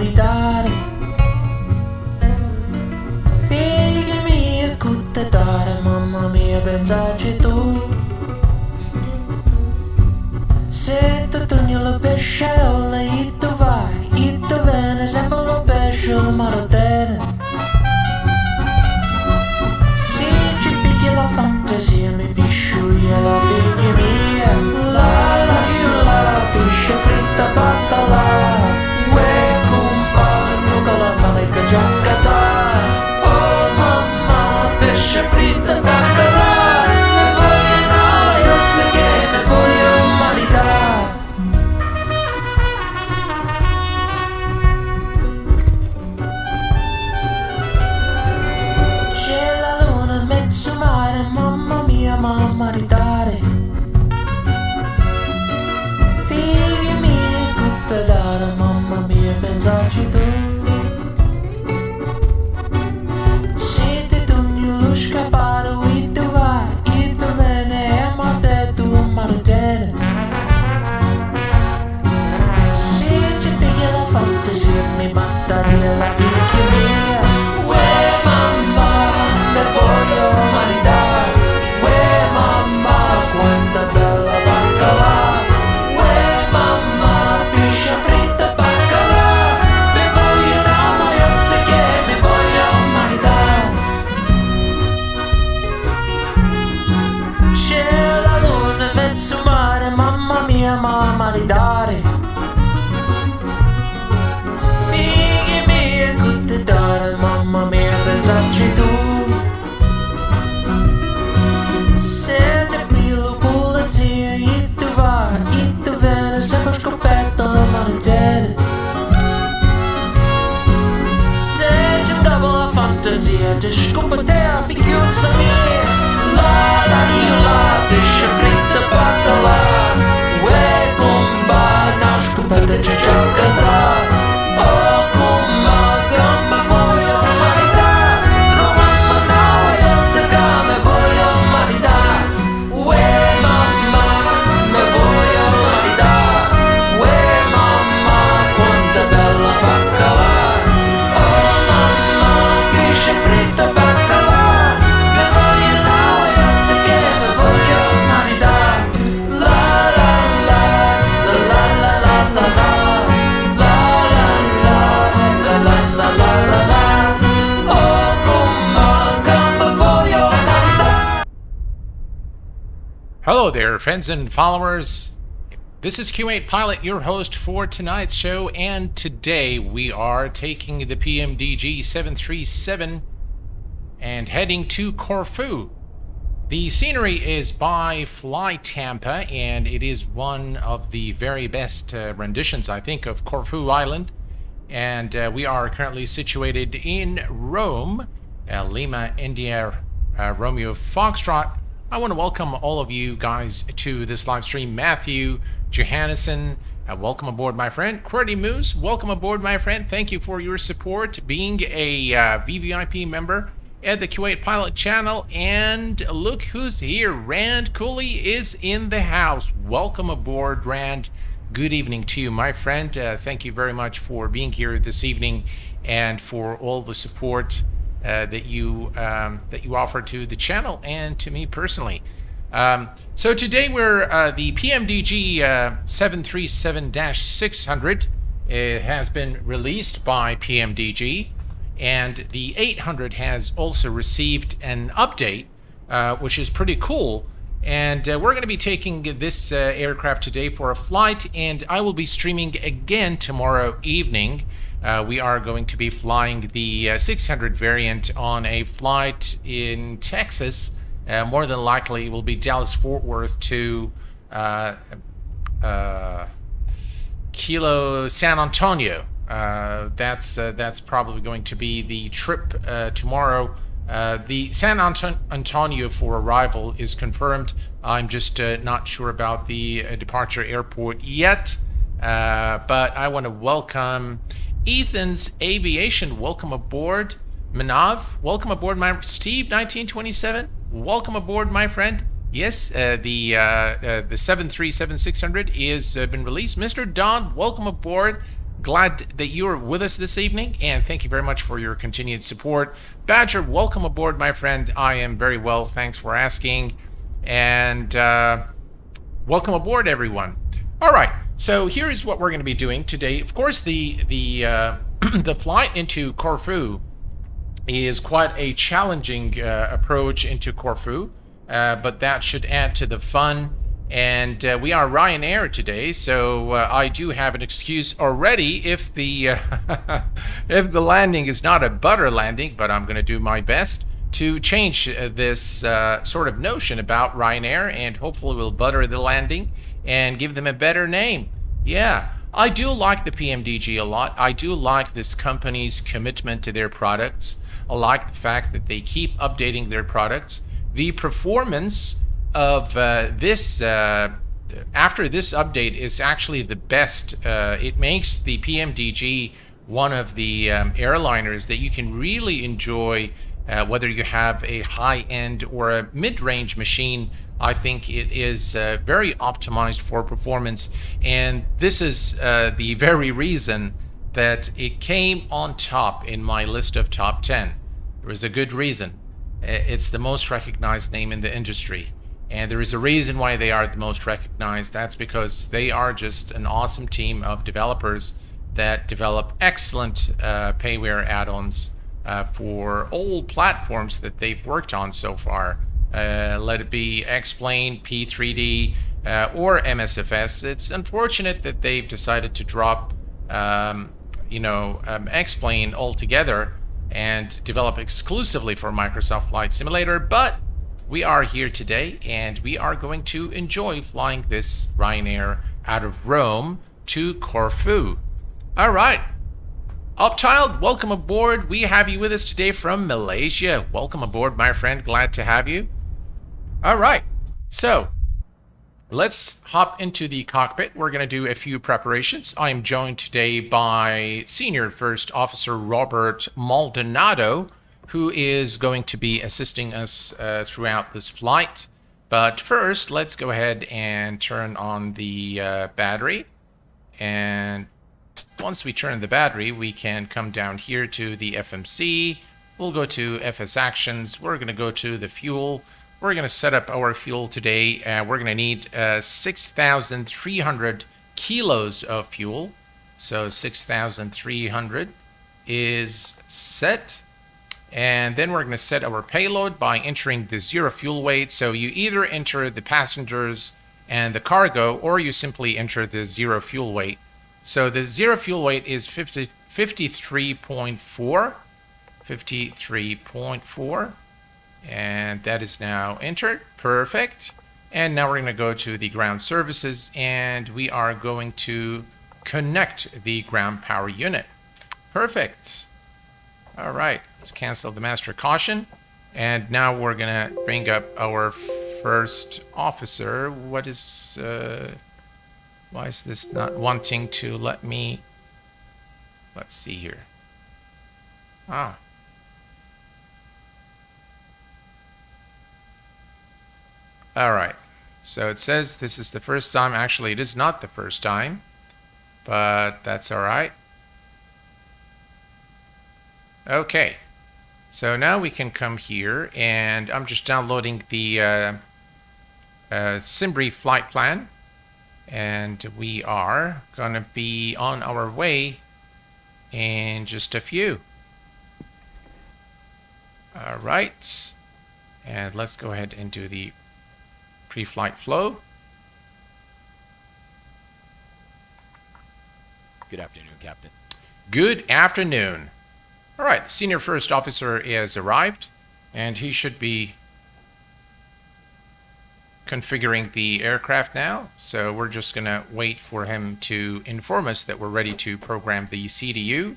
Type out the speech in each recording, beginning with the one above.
maritare. Figli miei, cutte dare, mamma mia, pensaci tu. Se tu togli la pescella, e tu vai, e tu vieni, sempre la pescella, maritare. Se ci picchi la fantasia, mi pisciugli la figlia mia. La la io la pesce fritta baccalà. Uè compagno con la manica giaccata. Oh mamma, pesce fritta baccalà. Mi voglio una iotta che mi voglio maritare. C'è la luna in mezzo mare, mamma mia, ma maritare. Figli miei, cuppellare, mamma mia, pensaci tu. Se ti togli lo scappare, e tu vai, e tu vieni, e ma te tu maritare. Se ci piglia la fantasia, mi matta di la figlia mia. Uè mamma, me voglio maritare. Uè mamma, quanta bella baccalà. Uè mamma, pesce fritta baccalà. Me voglio una maiotta che mi voglio maritare. C'è la luna in mezzo mare, mamma mia, ma maritare. Figli miei, cutte dare, mamma mia, pensaci tu. Se ti piglio polizia, e tu vai, e tu vieni, sempre scoperta la maritare. Se ci andavo la fantasia, ti scopo te a figliuzza mia. La la io la pesce fritta baccalà. Uè comba, na scoperta c'è giaccata. Oh comma, gamba voglio maritare. Trovammo una iotta che me voglio maritare. Uè mamma, me voglio maritare. Uè mamma, quanta bella baccalà. Oh mamma, pesce fritta baccalà. Me voglio una iotta che me voglio maritare. La la la, la la la la la la. Hello there, friends and followers. This is Q8 Pilot, your host for tonight's show, and today we are taking the PMDG 737 and heading to Corfu. The scenery is by FlyTampa, and it is one of the very best renditions, I think, of Corfu Island. And we are currently situated in Rome, Lima, India, Romeo Foxtrot. I want to welcome all of you guys to this live stream. Matthew Johannesson, welcome aboard, my friend. Qwerty Moose, welcome aboard, my friend. Thank you for your support, being a VVIP member at the Q8 Pilot channel. And look who's here. Rand Cooley is in the house. Welcome aboard, Rand. Good evening to you, my friend. Thank you very much for being here this evening and for all the support that you offer to the channel and to me personally. So today we're the PMDG 737-600 has been released by PMDG, and the 800 has also received an update, which is pretty cool. And we're going to be taking this aircraft today for a flight, and I will be streaming again tomorrow evening. We are going to be flying the 600 variant on a flight in Texas. More than likely, it will be Dallas-Fort Worth to Kilo San Antonio. That's probably going to be the trip tomorrow. The San Antonio for arrival is confirmed. I'm just not sure about the departure airport yet. But I want to welcome Ethan's Aviation. Welcome aboard. Manav, welcome aboard. My Steve 1927, welcome aboard, my friend. Yes, the 737-600 is been released. Mr. Don, welcome aboard. glad that you're with us this evening, and thank you very much for your continued support. Badger, welcome aboard, my friend. I am very well, thanks for asking. And welcome aboard, everyone. All right, so here is what we're going to be doing today. Of course, the the flight into Corfu is quite a challenging approach into Corfu, but that should add to the fun. And we are Ryanair today, so I do have an excuse already if the if the landing is not a butter landing, but I'm going to do my best to change this sort of notion about Ryanair, and hopefully we'll butter the landing and give them a better name. Yeah, I do like the PMDG a lot. I do like this company's commitment to their products. I like the fact that they keep updating their products. The performance of this after this update is actually the best. It makes the PMDG one of the airliners that you can really enjoy, whether you have a high-end or a mid-range machine. I think it is very optimized for performance, and this is the very reason that it came on top in my list of top 10. There is a good reason. It's the most recognized name in the industry. And there is a reason why they are the most recognized. That's because they are just an awesome team of developers that develop excellent payware add-ons for all platforms that they've worked on so far. Let it be X-Plane, P3D, or MSFS. It's unfortunate that they've decided to drop, X-Plane altogether and develop exclusively for Microsoft Flight Simulator, but we are here today, and we are going to enjoy flying this Ryanair out of Rome to Corfu. All right. Untitled, welcome aboard. We have you with us today from Malaysia. Welcome aboard, my friend. Glad to have you. All right. So, let's hop into the cockpit. We're going to do a few preparations. I am joined today by Senior First Officer Robert Maldonado, who is going to be assisting us throughout this flight. But first, let's go ahead and turn on the battery. And once we turn the battery, we can come down here to the FMC. We'll go to FS Actions. We're going to go to the fuel. We're going to set up our fuel today. We're going to need 6,300 kilos of fuel. So 6,300 is set. And then we're going to set our payload by entering the zero fuel weight. So you either enter the passengers and the cargo, or you simply enter the zero fuel weight. So the zero fuel weight is 53.4. 53.4. And that is now entered. Perfect. And now we're going to go to the ground services, and we are going to connect the ground power unit. Perfect. All right, let's cancel the master caution. And now we're going to bring up our first officer. What is, why is this not wanting to let me, let's see here. Ah. All right, so it says this is the first time. Actually, it is not the first time, but that's all right. Okay, so now we can come here, and I'm just downloading the Simbri flight plan, and we are gonna be on our way in just a few. All right, and let's go ahead and do the pre-flight flow. Good afternoon, Captain. Good afternoon. All right, the senior first officer has arrived, and he should be configuring the aircraft now. So we're just going to wait for him to inform us that we're ready to program the CDU.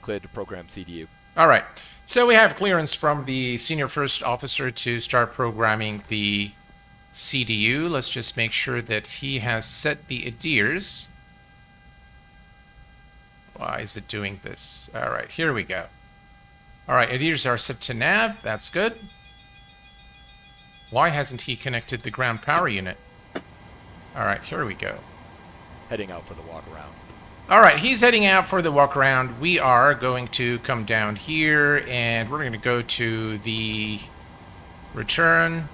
Cleared to program CDU. All right, so we have clearance from the senior first officer to start programming the CDU. Let's just make sure that he has set the adheres. Why is it doing this? All right, here we go. All right, adheres are set to nav. That's good. Why hasn't he connected the ground power unit? All right, here we go. Heading out for the walk around. All right, he's heading out for the walk around. We are going to come down here, and we're going to go to the return,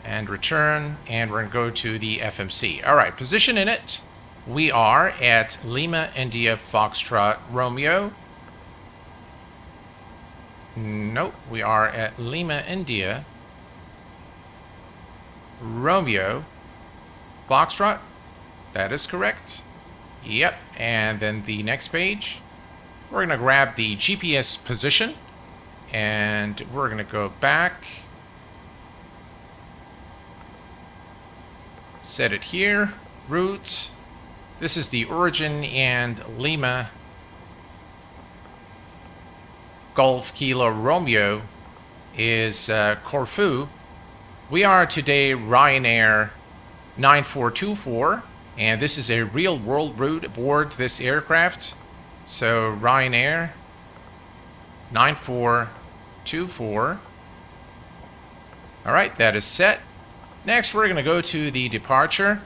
and we're going to go to the FMC. All right, position in it. We are at Lima, India, Foxtrot, Romeo. Nope, we are at Lima, India, Romeo, Foxtrot. That is correct. Yep, and then the next page, we're going to grab the GPS position, and we're going to go back, set it here, route. This is the origin, and Lima, Golf, Kilo, Romeo is Corfu. We are today Ryanair 9424. And this is a real-world route aboard this aircraft. So Ryanair 9424. All right, that is set. Next, we're going to go to the departure.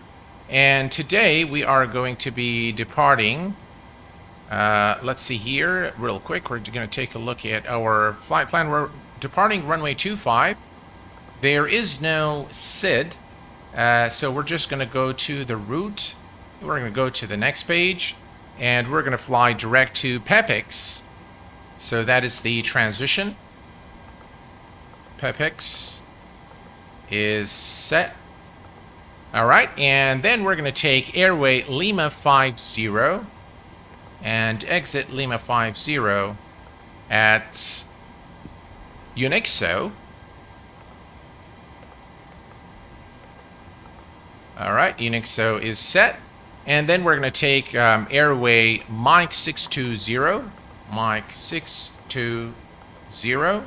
And today, we are going to be departing. Let's see here, real quick. We're going to take a look at our flight plan. We're departing runway 25. There is no SID. So we're just going to go to the route. We're going to go to the next page, and we're going to fly direct to Pepix. So that is the transition. Pepix is set. All right, and then we're going to take airway Lima 50 and exit Lima 50 at Unixo. All right, Unixo is set. And then we're going to take airway Mike 620. Mike 620.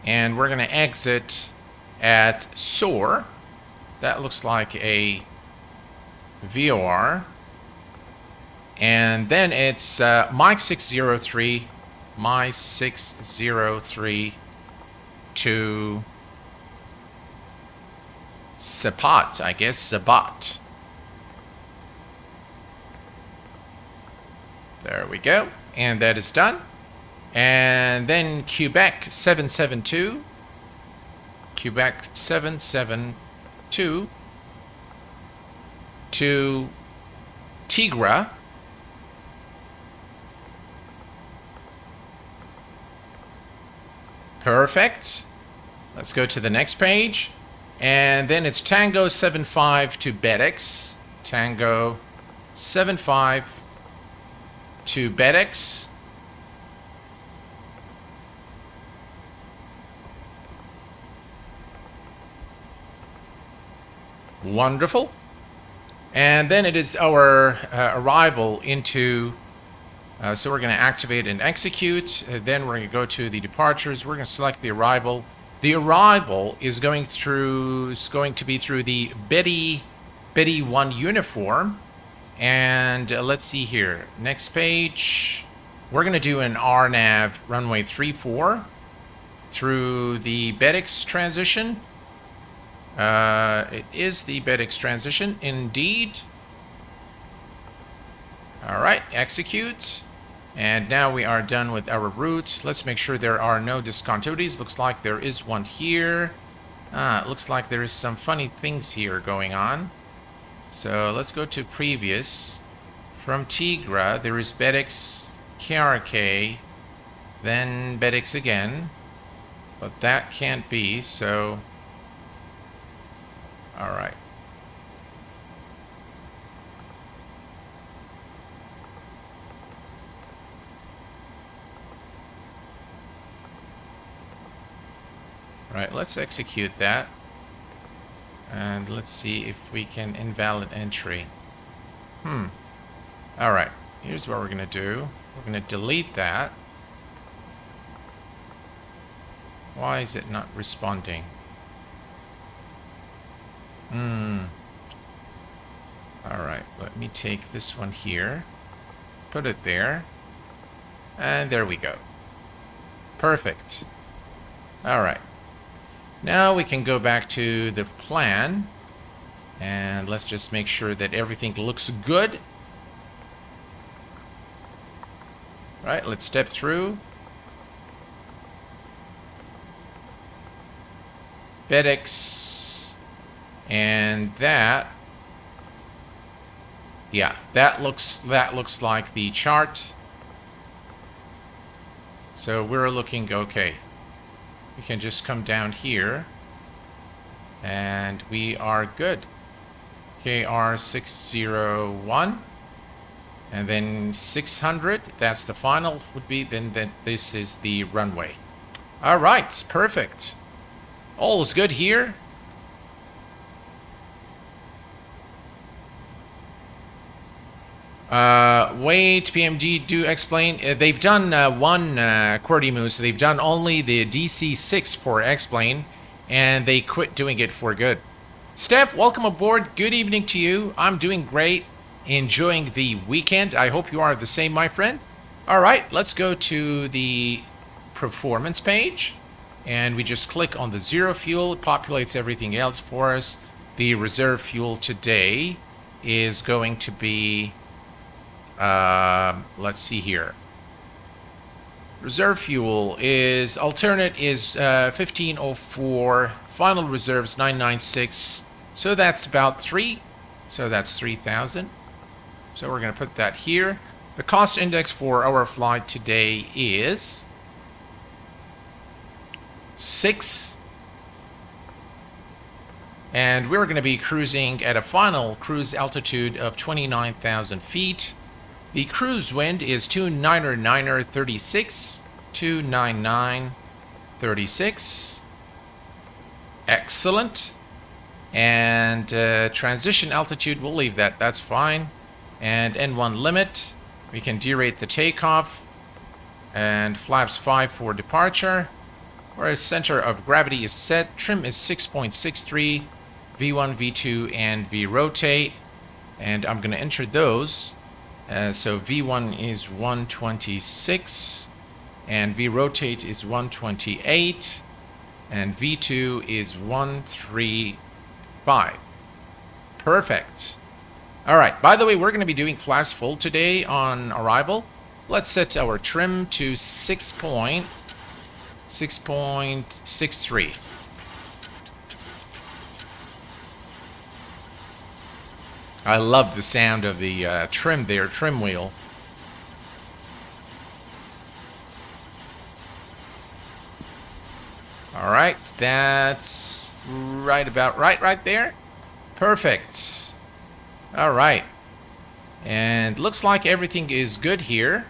And we're going to exit at SOAR. That looks like a VOR. And then it's Mike 603. Mike 603 to Sapat, I guess. Sabat. There we go. And that is done. And then Quebec 772. Quebec 772 to Tigra. Perfect. Let's go to the next page. And then it's Tango 75 to Bedex. Tango 75 to Bedex. Wonderful. And then it is our arrival into... so we're going to activate and execute. Then we're going to go to the departures. We're going to select the arrival. The arrival is going to be through the Betty 1 uniform. And let's see here. Next page. We're going to do an RNAV runway 34 through the Bedex transition. It is the Bedex transition, indeed. All right, execute. And now we are done with our route. Let's make sure there are no discontinuities. Looks like there is one here. It looks like there is some funny things here going on. So let's go to previous. From Tigra, there is Bedex KRK, then Bedex again. But that can't be, so... All right. Right, let's execute that. And let's see if we can invalid entry. All right, here's what we're going to do. We're going to delete that. Why is it not responding? All right, let me take this one here. Put it there. And there we go. Perfect. All right. Now we can go back to the plan. And let's just make sure that everything looks good. Right, let's step through. FedEx. And that. Yeah, that looks like the chart. So we're looking okay. We can just come down here. And we are good. KR601. And then 600. That's the final would be. Then this is the runway. All right, perfect. All is good here. Wait, PMG, do explain. They've done one QWERTY move, so they've done only the DC6 for explain, and they quit doing it for good. Steph, welcome aboard. Good evening to you. I'm doing great. Enjoying the weekend. I hope you are the same, my friend. All right, let's go to the performance page, and we just click on the zero fuel. It populates everything else for us. The reserve fuel today is going to be, let's see here. Reserve fuel is, alternate is 1504, final reserves 996, so that's about 3, so that's 3,000. So we're going to put that here. The cost index for our flight today is 6. And we're going to be cruising at a final cruise altitude of 29,000 feet. The cruise wind is 29936. 29936. Excellent. And transition altitude, we'll leave that. That's fine. And N1 limit. We can derate the takeoff. And flaps 5 for departure. Whereas center of gravity is set. Trim is 6.63. V1, V2, and V-rotate. And I'm going to enter those. So V1 is 126. And V-rotate is 128. And V2 is 135. Perfect. All right. By the way, we're going to be doing flaps full today on arrival. Let's set our trim to 6.63. I love the sound of the trim there, trim wheel. All right, that's right about right there. Perfect. All right. And looks like everything is good here.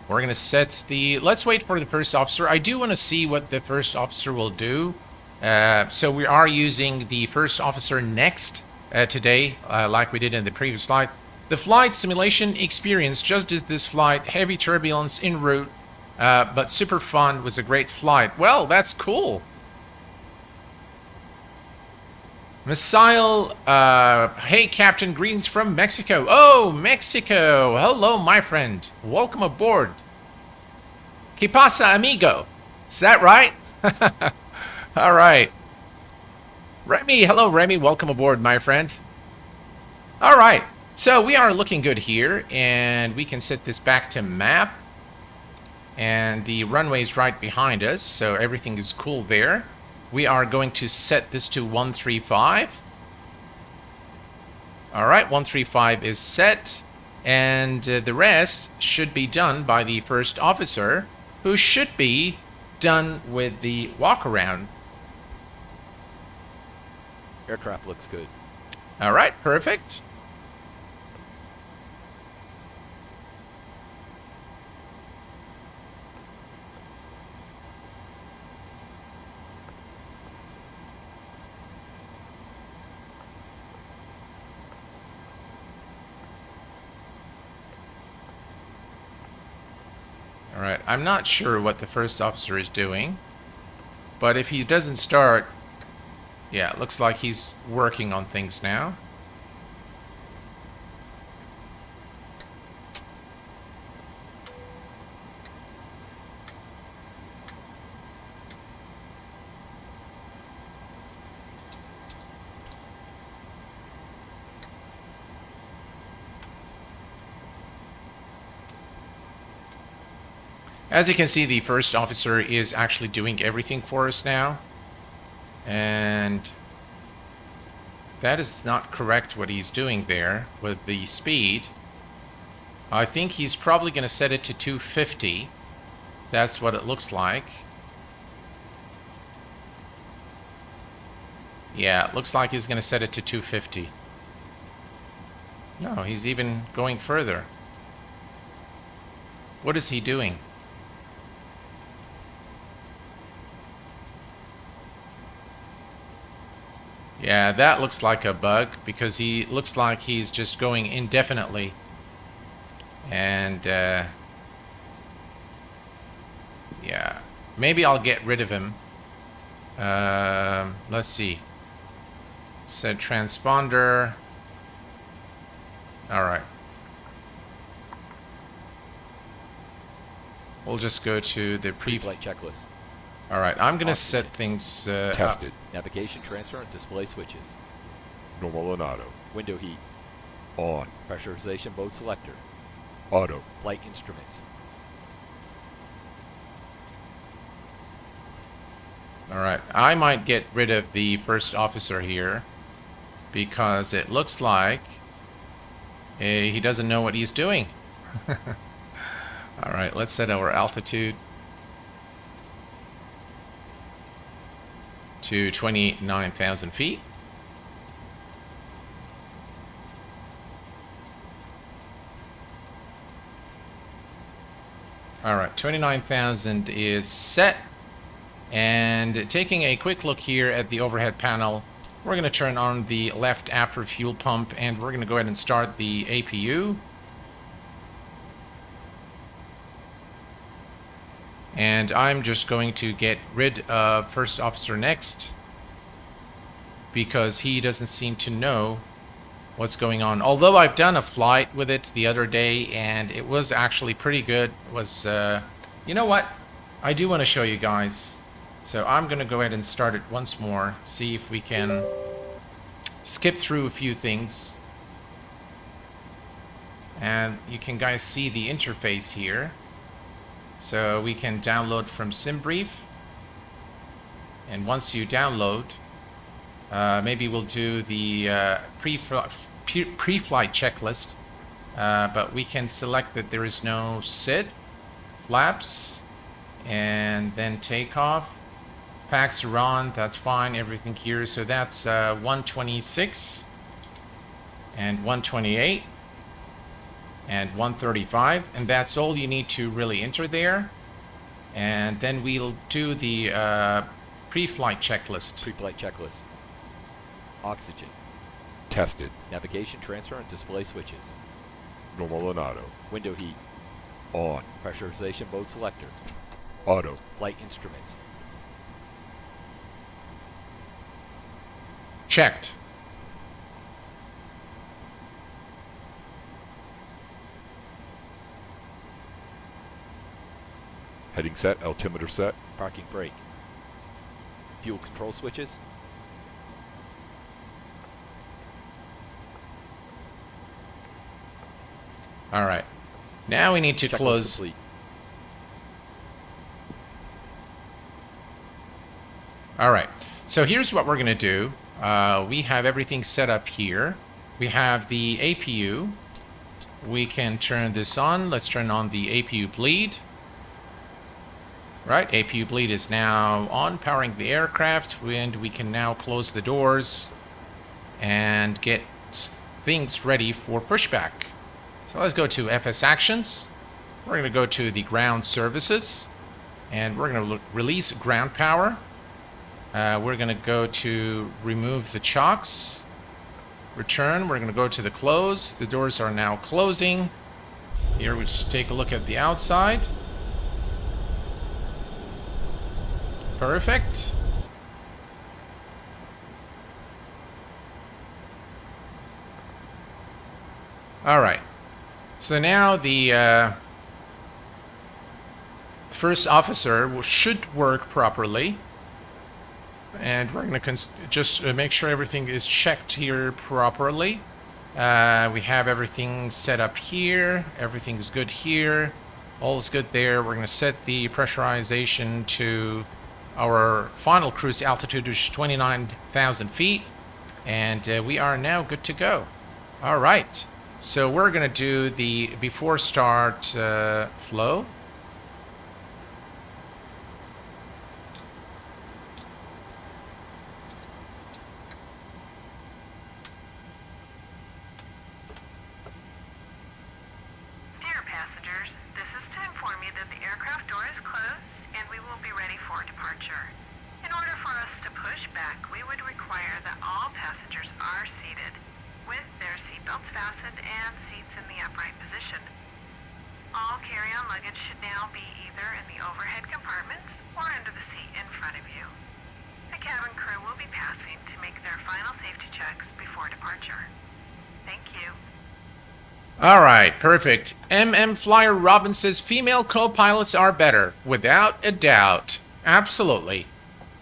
We're going to set the... Let's wait for the first officer. I do want to see what the first officer will do. So we are using the first officer next today, like we did in the previous flight. The flight simulation experience just did this flight. Heavy turbulence en route, but super fun. Was a great flight. Well, that's cool. Missile, hey Captain, greetings from Mexico. Oh, Mexico. Hello, my friend. Welcome aboard. ¿Qué pasa, amigo? Is that right? All right. Remy, hello, Remy. Welcome aboard, my friend. All right. So we are looking good here, and we can set this back to map. And the runway is right behind us, so everything is cool there. We are going to set this to 135. All right, 135 is set. And the rest should be done by the first officer, who should be done with the walk-around. Aircraft looks good. All right, perfect. All right, I'm not sure what the first officer is doing, but if he doesn't start, yeah, it looks like he's working on things now. As you can see, the first officer is actually doing everything for us now. And that is not correct what he's doing there with the speed. I think he's probably going to set it to 250. That's what it looks like. Yeah, it looks like he's going to set it to 250. No, he's even going further. What is he doing? Yeah, that looks like a bug because he looks like he's just going indefinitely. And yeah, maybe I'll get rid of him. Let's see. Set transponder. All right. We'll just go to the Pre-flight checklist. All right, I'm gonna set things Tested. Navigation transfer and display switches. Normal and auto. Window heat. On. Pressurization mode selector. Auto. Flight instruments. All right, I might get rid of the first officer here because it looks like he doesn't know what he's doing. All right, let's set our altitude to 29,000 feet. All right, 29,000 is set. And taking a quick look here at the overhead panel, we're going to turn on the left after fuel pump and we're going to go ahead and start the APU. And I'm just going to get rid of first officer next because he doesn't seem to know what's going on. Although I've done a flight with it the other day and it was actually pretty good. It was, you know what? I do want to show you guys. So I'm going to go ahead and start it once more. See if we can skip through a few things. And you can guys see the interface here. So we can download from SimBrief. And once you download, maybe we'll do the pre-flight checklist. But we can select that there is no SID, flaps, and then takeoff. Packs are on, that's fine, everything here. So that's 126 and 128 and 135, and that's all you need to really enter there. And then we'll do the pre-flight checklist. Pre-flight checklist. Oxygen. Tested. Navigation transfer and display switches. Normal and auto. Window heat. On. Pressurization mode selector. Auto. Flight instruments. Checked. Heading set. Altimeter set. Parking brake. Fuel control switches. All right. Now we need to Checklist close. complete. All right. So here's what we're going to do. We have everything set up here. We have the APU. We can turn this on. Let's turn on the APU bleed. Right, APU bleed is now on, powering the aircraft, and we can now close the doors and get things ready for pushback. So let's go to FS Actions. We're going to go to the ground services, and we're going to release ground power. We're going to go to remove the chocks. Return. We're going to go to the close. The doors are now closing. Here we just take a look at the outside. Perfect. All right. So now the first officer should work properly. And we're going to just make sure everything is checked here properly. We have everything set up here. Everything is good here. All is good there. We're going to set the pressurization to our final cruise altitude, which is 29,000 feet. And we are now good to go. All right. So we're going to do the before start flow. Dear passengers, this is to inform you that the aircraft door is closed and we will be ready for departure. In order for us to push back, we would require that all passengers are seated with their seatbelts fastened and seats in the upright position. All carry-on luggage should now be either in the overhead compartments or under the seat in front of you. The cabin crew will be passing to make their final safety checks before departure. Thank you. All right, perfect. Flyer Robin says female co-pilots are better, without a doubt. Absolutely.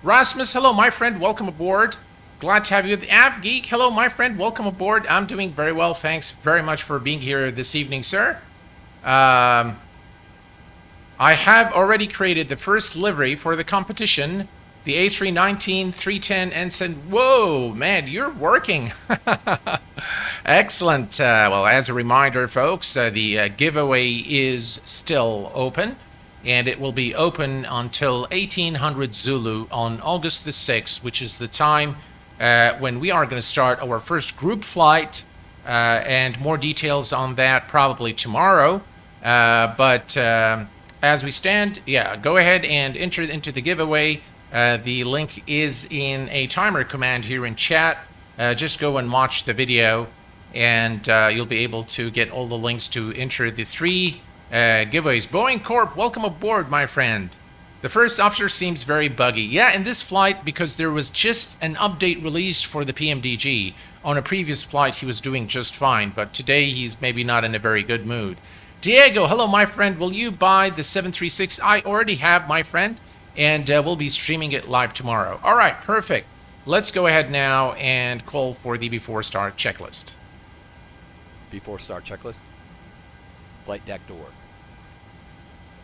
Rasmus, hello, my friend. Welcome aboard. Glad to have you. The Av Geek, hello, my friend. Welcome aboard. I'm doing very well. Thanks very much for being here this evening, sir. I have already created the first livery for the competition. The A319 310 ensign. Whoa, man, you're working. Excellent. Well, as a reminder, folks, the giveaway is still open. And it will be open until 1800 Zulu on August the 6th, which is the time when we are going to start our first group flight. And more details on that probably tomorrow. But as we stand, yeah, go ahead and enter into the giveaway. The link is in a timer command here in chat. Just go and watch the video, and you'll be able to get all the links to enter the 3 giveaways. Boeing Corp, welcome aboard, my friend. The first officer seems very buggy. Yeah, in this flight, because there was just an update released for the PMDG. On a previous flight, he was doing just fine, but today he's maybe not in a very good mood. Diego, hello, my friend. Will you buy the 736? I already have, my friend, and we'll be streaming it live tomorrow. All right, perfect. Let's go ahead now and call for the before start checklist. Before start checklist. Flight deck door.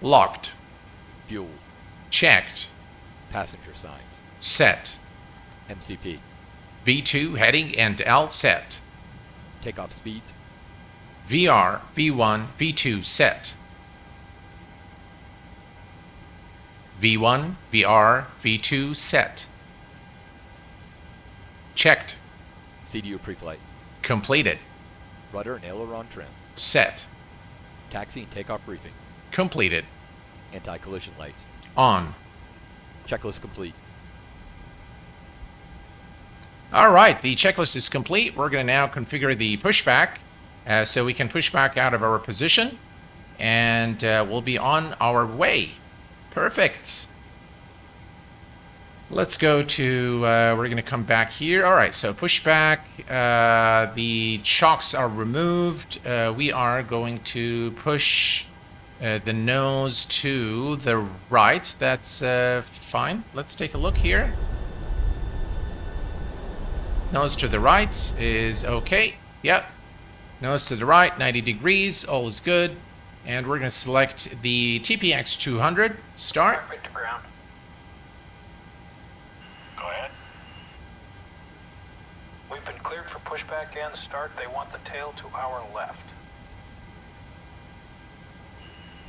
Locked. Fuel. Checked. Passenger signs. Set. MCP. V2 heading and L set. Takeoff speed. VR, V1, V2 set. V1, VR, V2 set. Checked. CDU pre-flight. Completed. Rudder and aileron trim. Set. Taxi and takeoff briefing. Completed. Anti-collision lights. On. Checklist complete. All right, the checklist is complete. We're going to now configure the pushback so we can push back out of our position, and we'll be on our way. Perfect. Let's go to, we're going to come back here. All right, so pushback. The chocks are removed. We are going to push the nose to the right. That's fine. Let's take a look here. Nose to the right is okay. Yep. Nose to the right, 90 degrees. All is good. And we're going to select the TPX 200. Start. Right to ground. Go ahead. We've been cleared for pushback and start. They want the tail to our left.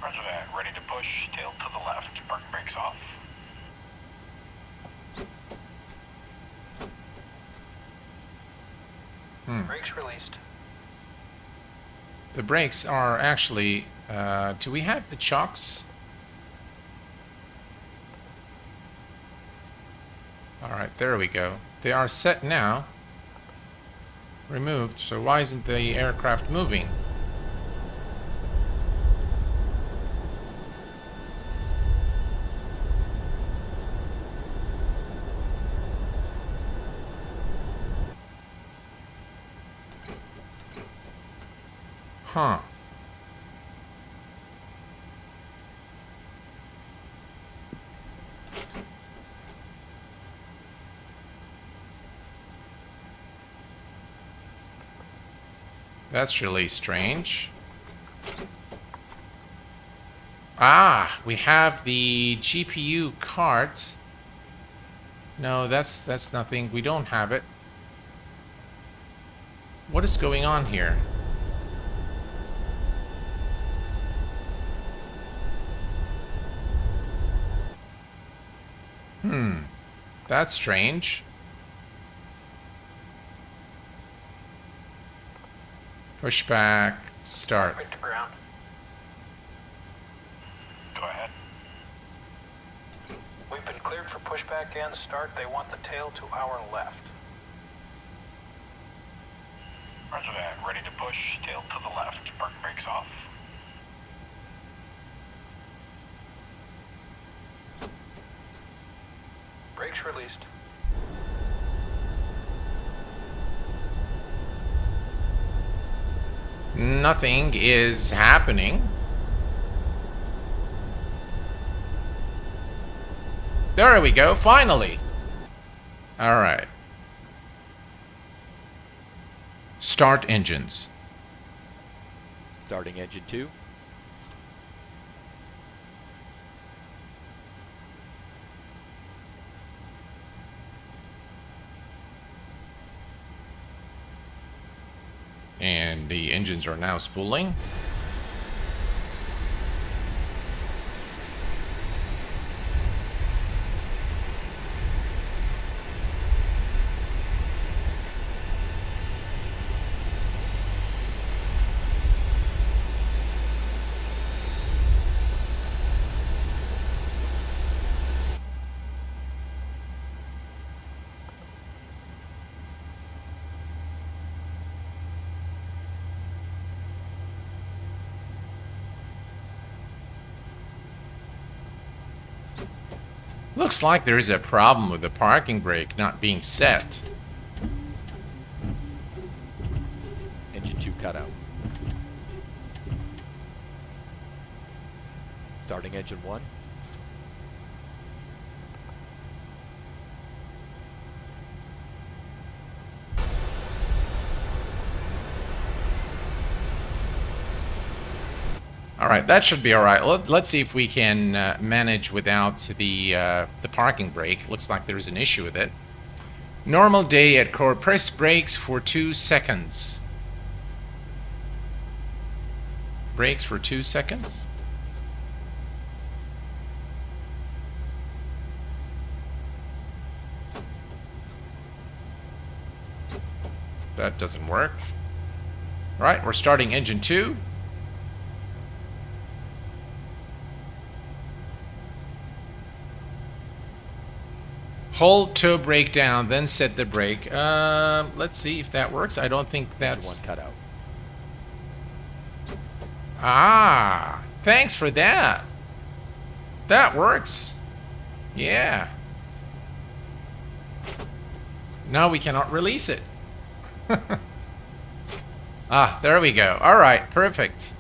Roger that. Ready to push. Tail to the left. Park brakes off. Brakes released. The brakes are actually... do we have the chocks? Alright, there we go. They are set now. Removed, so why isn't the aircraft moving? Huh. That's really strange. Ah, we have the GPU cart. No, that's nothing. We don't have it. What is going on here? That's strange. Pushback, start. Right to ground. Go ahead. We've been cleared for pushback and start. They want the tail to our left. Roger that. Ready to push. Tail to the left. Park brakes off. Brakes released. Nothing is happening. There we go, finally. All right. Start engines. Starting engine 2. And the engines are now spooling. Looks like there is a problem with the parking brake not being set. Engine 2 cut out. Starting engine 1. All right, that should be all right. Let's see if we can manage without the parking brake. Looks like there's an issue with it. Normal day at core. Press brakes for 2 seconds. Brakes for 2 seconds. That doesn't work. All right, we're starting engine 2. Hold toe brake down, then set the brake. Let's see if that works. I don't think that's... Engine 1 cut out. Ah, thanks for that. That works. Yeah. Now we cannot release it. Ah, there we go. All right, perfect.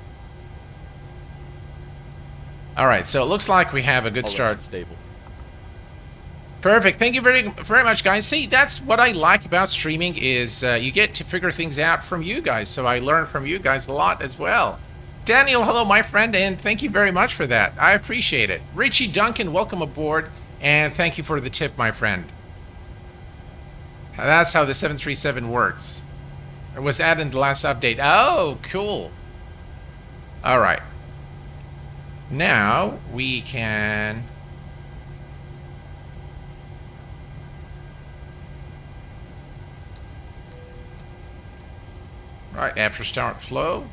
All right, so it looks like we have a good start. Stable. Perfect. Thank you very much, guys. See, that's what I like about streaming is you get to figure things out from you guys. So I learn from you guys a lot as well. Daniel, hello, my friend, and thank you very much for that. I appreciate it. Richie Duncan, welcome aboard, and thank you for the tip, my friend. That's how the 737 works. It was added in the last update. Oh, cool. All right. Now we can... Right, after start flow.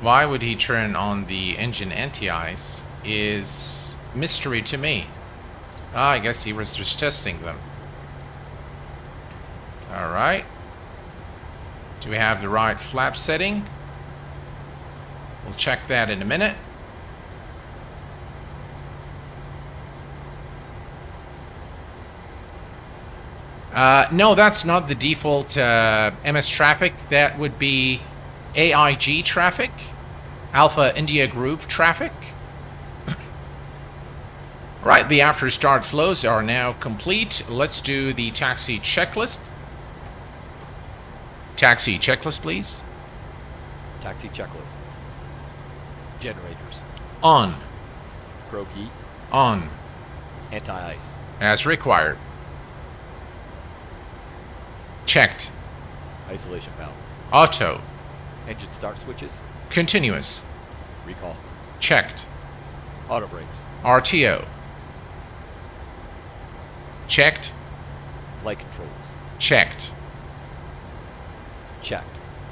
Why would he turn on the engine anti-ice is mystery to me. Ah, I guess he was just testing them. All right. Do we have the right flap setting? We'll check that in a minute. No, that's not the default MS traffic. That would be AIG traffic, Alpha India Group traffic. Right, the after start flows are now complete. Let's do the taxi checklist. Taxi checklist, please. Taxi checklist. Generators. On. Probe heat. On. Anti-ice. As required. Checked. Isolation valve. Auto. Engine start switches. Continuous. Recall. Checked. Auto brakes. RTO. Checked. Flight controls. Checked. Checked.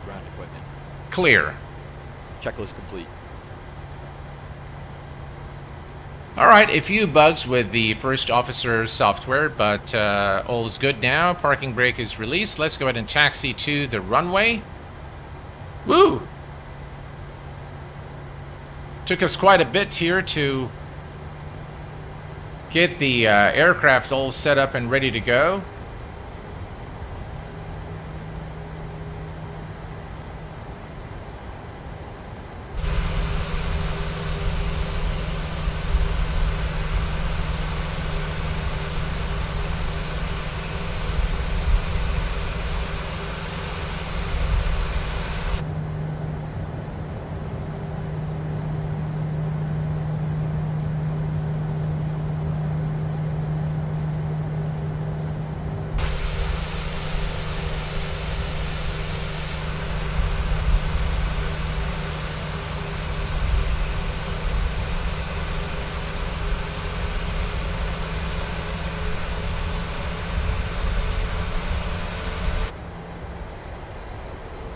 Ground equipment. Clear. Checklist complete. Alright, a few bugs with the first officer software, but all is good now. Parking brake is released. Let's go ahead and taxi to the runway. Woo! Took us quite a bit here to get the aircraft all set up and ready to go.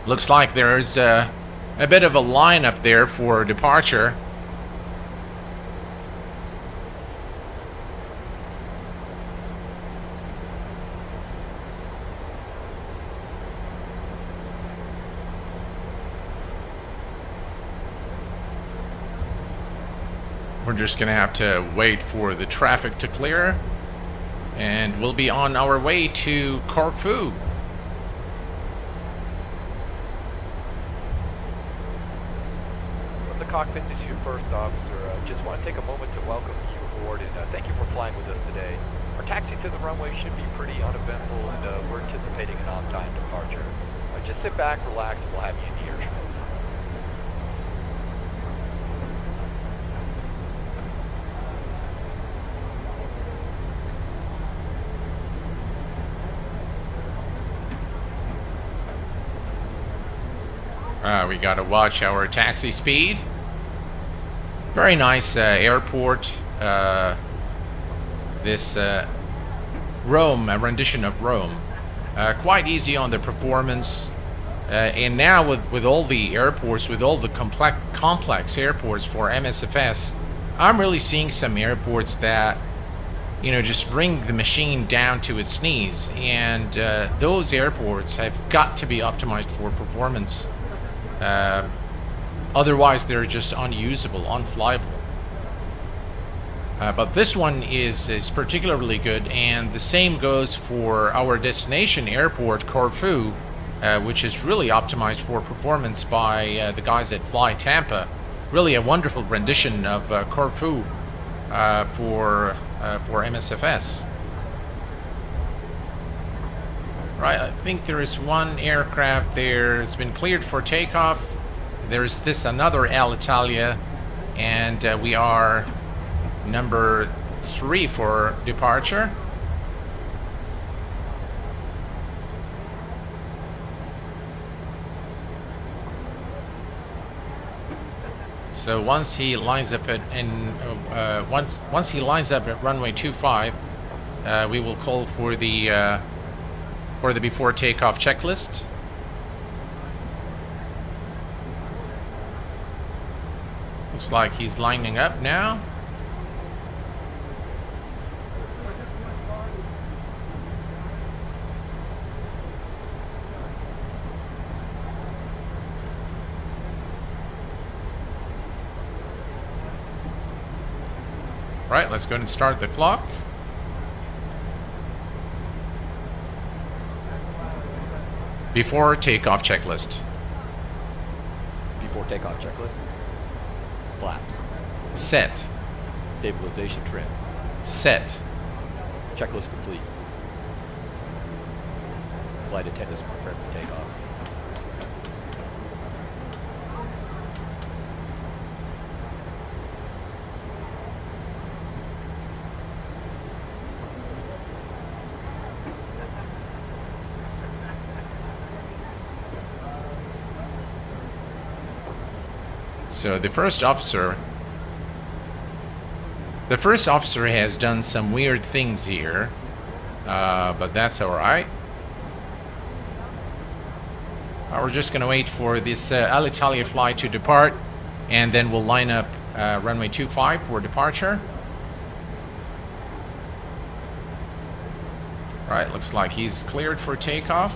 Looks like there's a bit of a line up there for departure. We're just gonna have to wait for the traffic to clear, and we'll be on our way to Corfu. Cockpit, this is your first officer. Just want to take a moment to welcome you aboard and thank you for flying with us today. Our taxi to the runway should be pretty uneventful, and we're anticipating an on-time departure. Just sit back, relax, and we'll have you in the earshot. We gotta watch our taxi speed. Very nice airport. This Rome, a rendition of Rome. Quite easy on the performance. And now with all the airports, with all the complex airports for MSFS, I'm really seeing some airports that, you know, just bring the machine down to its knees. And those airports have got to be optimized for performance. Otherwise, they're just unusable, unflyable. But this one is particularly good, and the same goes for our destination airport, Corfu, which is really optimized for performance by the guys at FlyTampa. Really a wonderful rendition of Corfu for MSFS. Right, I think there is one aircraft there. It's been cleared for takeoff. There's this another Alitalia, and we are number 3 for departure. So once he lines up at once he lines up at runway 25, we will call for the before takeoff checklist. Looks like he's lining up now. Right, let's go ahead and start the clock. Before takeoff checklist. Before takeoff checklist. Flaps. Set. Stabilization trim. Set. Checklist complete. Flight attendants prepared for takeoff. So the first officer has done some weird things here, but that's all right. We're just gonna wait for this Alitalia flight to depart, and then we'll line up runway 25 for departure. Right, looks like he's cleared for takeoff.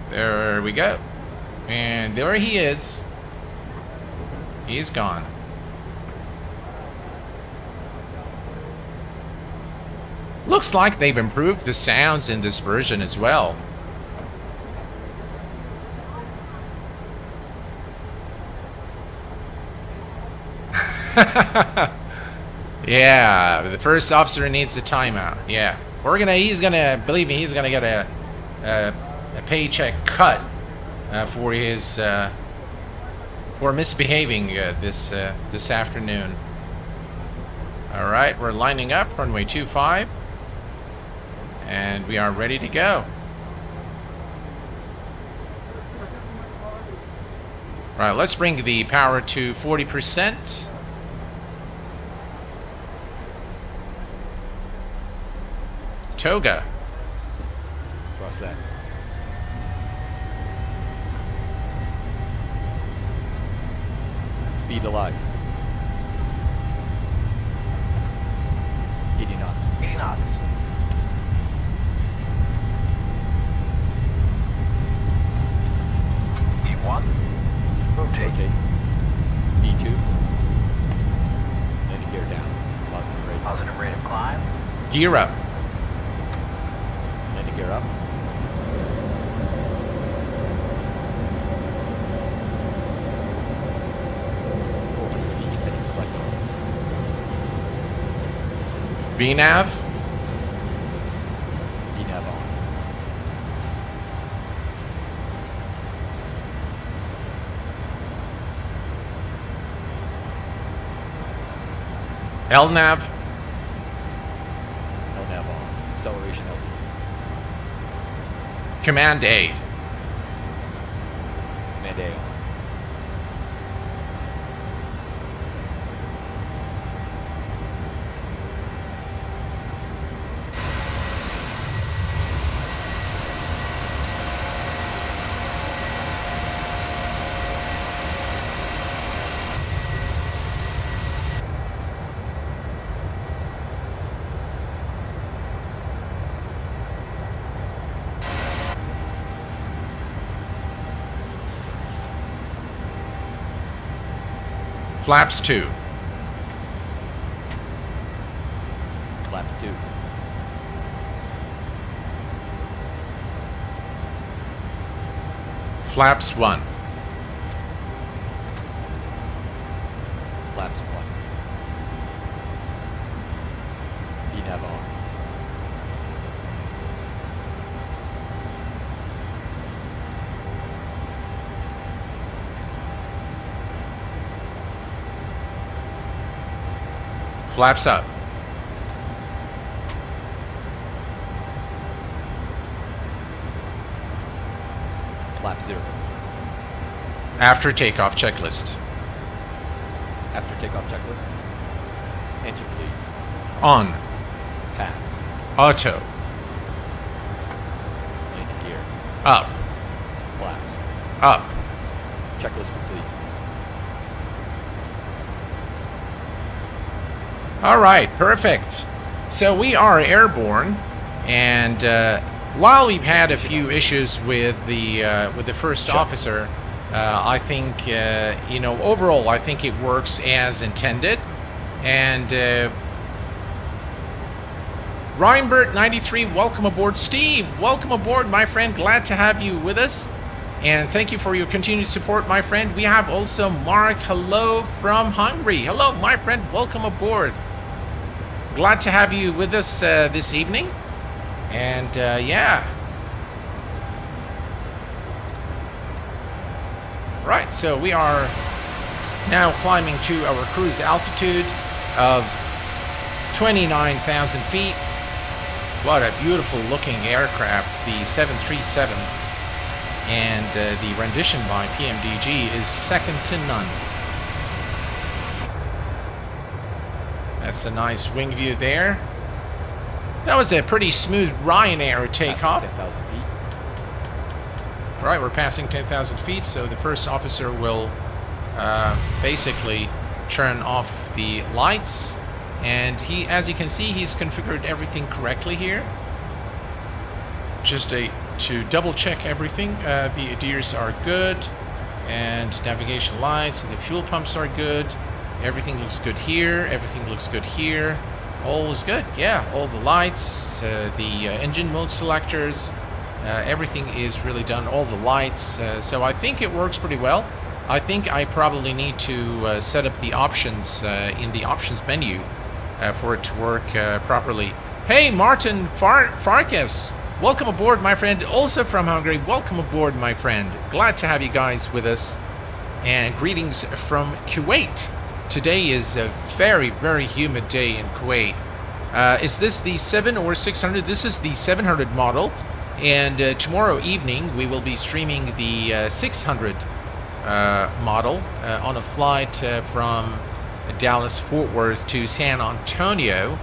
There we go. And there he is. He's gone. Looks like they've improved the sounds in this version as well. Yeah, the first officer needs a timeout. Yeah, he's gonna, believe me, he's gonna get a paycheck cut for his for misbehaving this afternoon. All right, we're lining up runway 25, and we are ready to go. All right, let's bring the power to 40%. Toga. Trust that. Speed alive. 80 knots. 80 knots. E1. Rotate. Rotate. D2. Landing gear down. Positive rate. Positive rate of climb. Gear up. Landing gear up. VNAV. VNAV on. LNAV. LNAV on. Acceleration LV. Command A. Command A on. Flaps 2. Flaps 2. Flaps 1. Flaps 1. VNAV on. Flaps up. Flap 0. After takeoff checklist. After takeoff checklist. Engine bleeds. On. Pass. Auto. Landing gear. Up. Flaps. Up. Checklist complete. All right, perfect. So we are airborne, and while we've had a few issues with the first officer, I think, you know, overall, I think it works as intended. And Ryanbert93, welcome aboard. Steve, welcome aboard, my friend. Glad to have you with us. And thank you for your continued support, my friend. We have also Mark, hello from Hungary. Hello, my friend, welcome aboard. Glad to have you with us this evening. And yeah. Right, so we are now climbing to our cruise altitude of 29,000 feet. What a beautiful looking aircraft, the 737. And the rendition by PMDG is second to none. That's a nice wing view there. That was a pretty smooth Ryanair takeoff. 10,000 feet. All right, we're passing 10,000 feet, so the first officer will basically turn off the lights. And he, as you can see, he's configured everything correctly here. Just to double check everything, the ADIRs are good, and navigation lights and the fuel pumps are good. Everything looks good here, everything looks good here. All is good, yeah, all the lights, the engine mode selectors, everything is really done, all the lights. So I think it works pretty well. I think I probably need to set up the options in the options menu for it to work properly. Hey, Martin Farkas, welcome aboard, my friend, also from Hungary. Welcome aboard, my friend. Glad to have you guys with us. And greetings from Kuwait. Today is a very, very humid day in Kuwait. Is this the 7 or 600? This is the 700 model. And tomorrow evening, we will be streaming the 600 model on a flight from Dallas-Fort Worth to San Antonio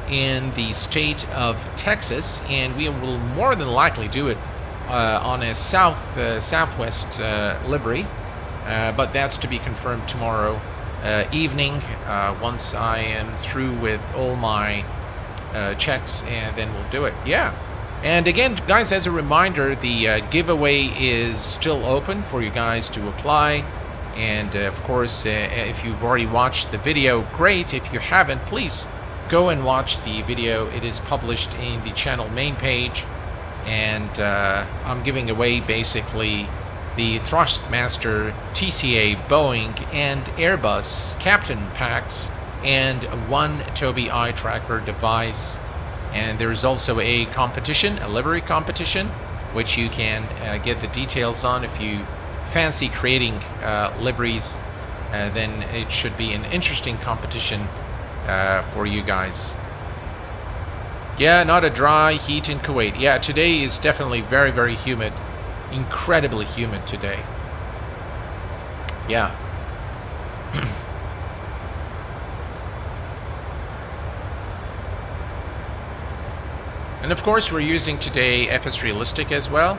in the state of Texas, and we will more than likely do it on a southwest livery, but that's to be confirmed tomorrow evening once I am through with all my checks, and then we'll do it. Yeah. And again, guys, as a reminder, the giveaway is still open for you guys to apply. And of course, if you've already watched the video, great. If you haven't, please go and watch the video. It is published in the channel main page. And I'm giving away basically the Thrustmaster TCA, Boeing, and Airbus Captain packs, and one Tobii eye tracker device. And there's also a competition, a livery competition, which you can get the details on. If you fancy creating liveries, then it should be an interesting competition for you guys. Yeah, not a dry heat in Kuwait. Yeah, today is definitely very, very humid. Incredibly humid today. Yeah. And of course, we're using today FS Realistic as well.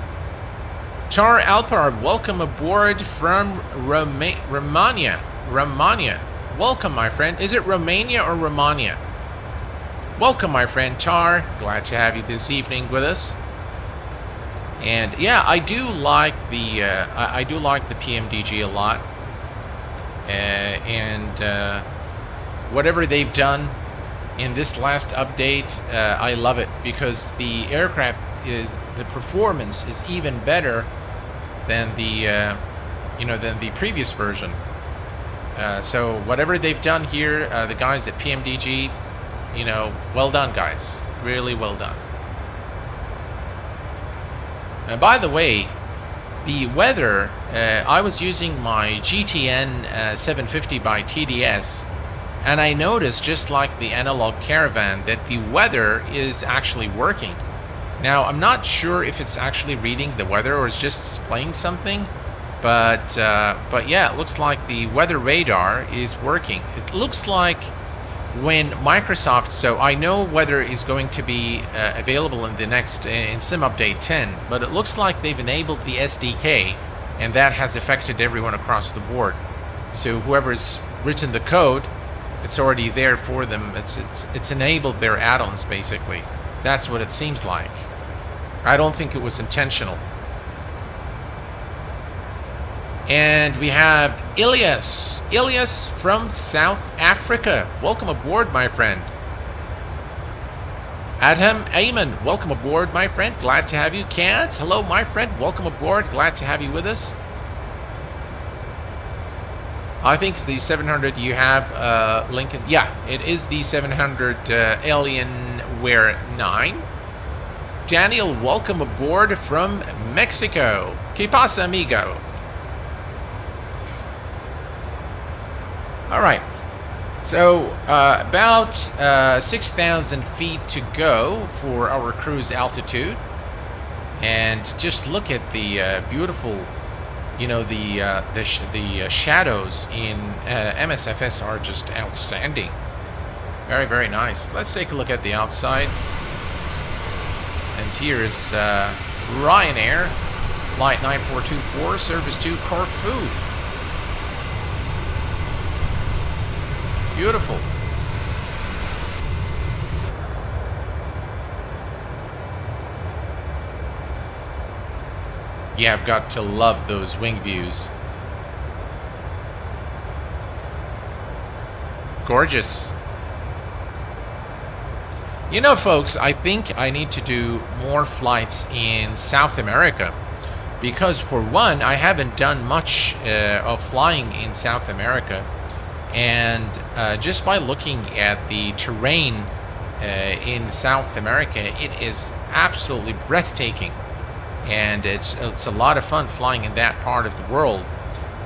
Tar Alpar, welcome aboard from Romania. Romania. Welcome, my friend. Is it Romania or Romania? Welcome, my friend Tar. Glad to have you this evening with us. And yeah, I do like the PMDG a lot. Whatever they've done in this last update, I love it, because the aircraft the performance is even better than the previous version. So whatever they've done here, the guys at PMDG, well done, guys. Really well done. And by the way, the weather, I was using my GTN 750 by TDS, and I noticed, just like the analog Caravan, that the weather is actually working. Now, I'm not sure if it's actually reading the weather or it's just displaying something, but yeah, it looks like the weather radar is working. It looks like when Microsoft, so I know weather is going to be available in the next in Sim Update 10, but it looks like they've enabled the SDK, and that has affected everyone across the board. So whoever's written the code, it's already there for them. It's enabled their add-ons, basically. That's what it seems like. I don't think it was intentional. And we have Ilias from South Africa. Welcome aboard, my friend. Adham Ayman, welcome aboard, my friend. Glad to have you. Cats, hello, my friend. Welcome aboard. Glad to have you with us. I think the 700 you have, Lincoln. Yeah, it is the 700 Alienware 9. Daniel, welcome aboard from Mexico. ¿Qué pasa, amigo? All right. So, about 6,000 feet to go for our cruise altitude. And just look at the beautiful, you know, the shadows in MSFS are just outstanding. Very, very nice. Let's take a look at the outside. And here is Ryanair, Flight 9424, service to Corfu. Beautiful. Yeah, I've got to love those wing views. Gorgeous. You know, folks, I think I need to do more flights in South America. Because, for one, I haven't done much of flying in South America. And just by looking at the terrain in South America, it is absolutely breathtaking. And it's a lot of fun flying in that part of the world.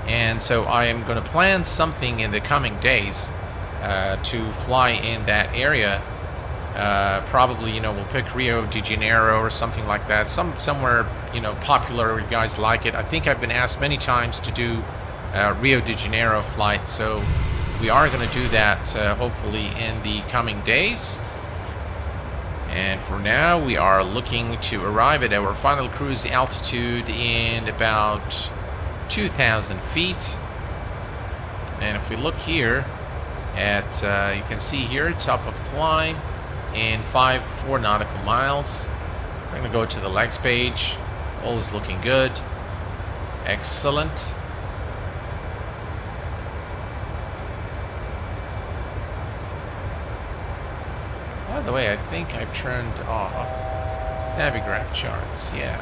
And so I am going to plan something in the coming days to fly in that area. Probably, you know, we'll pick Rio de Janeiro or something like that. Somewhere, you know, popular where you guys like it. I think I've been asked many times to do Rio de Janeiro flight. So we are going to do that hopefully in the coming days. And for now, we are looking to arrive at our final cruise altitude in about 2,000 feet. And if we look here at, you can see here, top of climb in 4 nautical miles. We're going to go to the legs page. All is looking good. Excellent. By the way, I think I've turned off Navigraph charts. Yeah,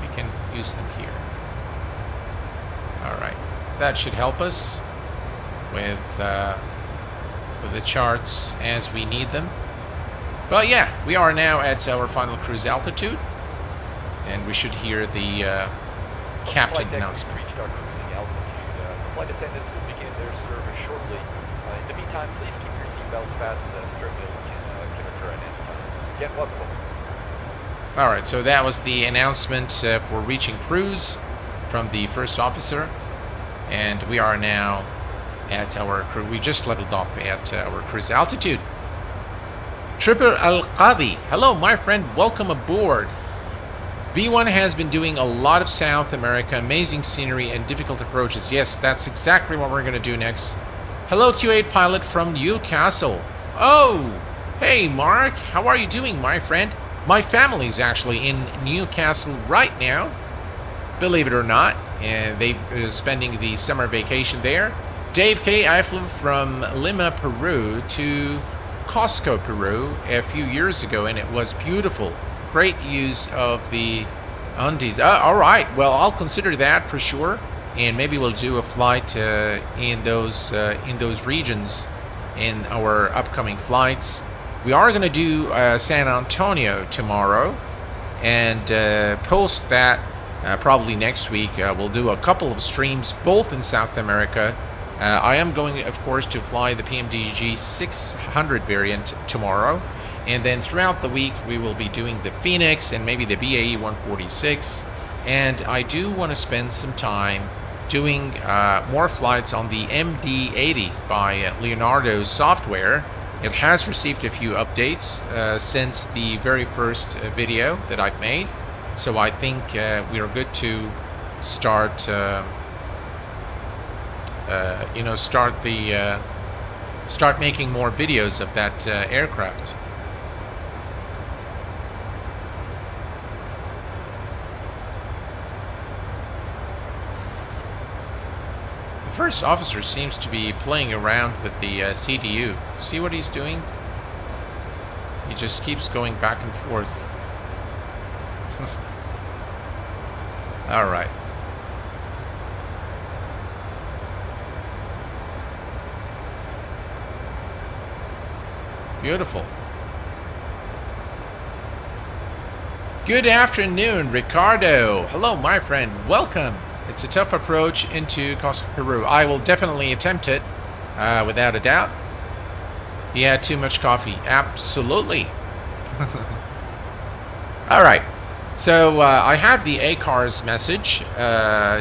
we can use them here. Alright, that should help us with the charts as we need them. But yeah, we are now at our final cruise altitude, and we should hear the captain announcement. Reached our cruising altitude. The flight attendants will begin their service shortly. In the meantime, please keep your seatbelts fastened as turbulence can occur at any time. Get welcome. All right, so that was the announcement for reaching cruise from the first officer, and we are now at our cruise. We just leveled off at our cruise altitude. Tripper Al-Qadi, hello my friend, welcome aboard. V1 has been doing a lot of South America, amazing scenery and difficult approaches. Yes, that's exactly what we're going to do next. Hello Q8 pilot from Newcastle. Oh, hey Mark, how are you doing my friend? My family's actually in Newcastle right now, believe it or not, and they're spending the summer vacation there. Dave K, I flew from Lima, Peru to Cusco, Peru a few years ago, and it was beautiful. Great use of the Undies. All right, well, I'll consider that for sure, and maybe we'll do a flight in those regions in our upcoming flights. We are going to do San Antonio tomorrow, and post that probably next week. We'll do a couple of streams both in South America. I am going, of course, to fly the PMDG 600 variant tomorrow, and then throughout the week we will be doing the Phoenix and maybe the BAE 146, and I do want to spend some time doing more flights on the MD-80 by Leonardo Software. It has received a few updates since the very first video that I've made, so I think we are good to start start making more videos of that aircraft. first officer seems to be playing around with the CDU. See what he's doing? He just keeps going back and forth. All right. Beautiful. Good afternoon, Ricardo. Hello, my friend. Welcome. It's a tough approach into Costa Peru. I will definitely attempt it, without a doubt. He had too much coffee. Absolutely. All right. So I have the ACARS message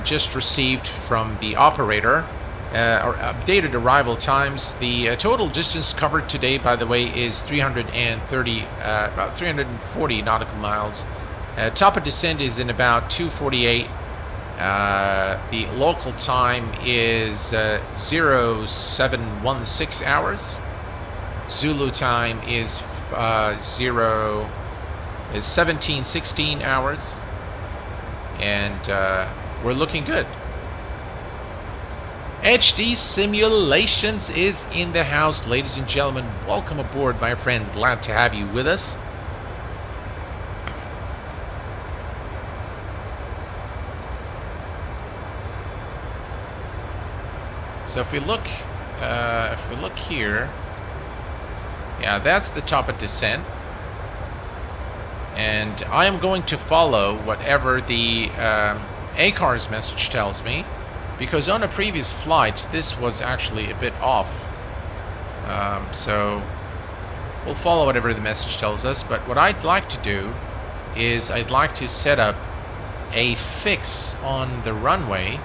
just received from the operator. Or updated arrival times. The total distance covered today, by the way, is 330, about 340 nautical miles. Top of descent is in about 2:48. The local time is 0716 hours. Zulu time is 1716 hours, and we're looking good. HD Simulations is in the house, ladies and gentlemen. Welcome aboard, my friend. Glad to have you with us. So if we look here, yeah, that's the top of descent, and I am going to follow whatever the ACARS message tells me. Because on a previous flight, this was actually a bit off. So we'll follow whatever the message tells us. But what I'd like to do is I'd like to set up a fix on the runway.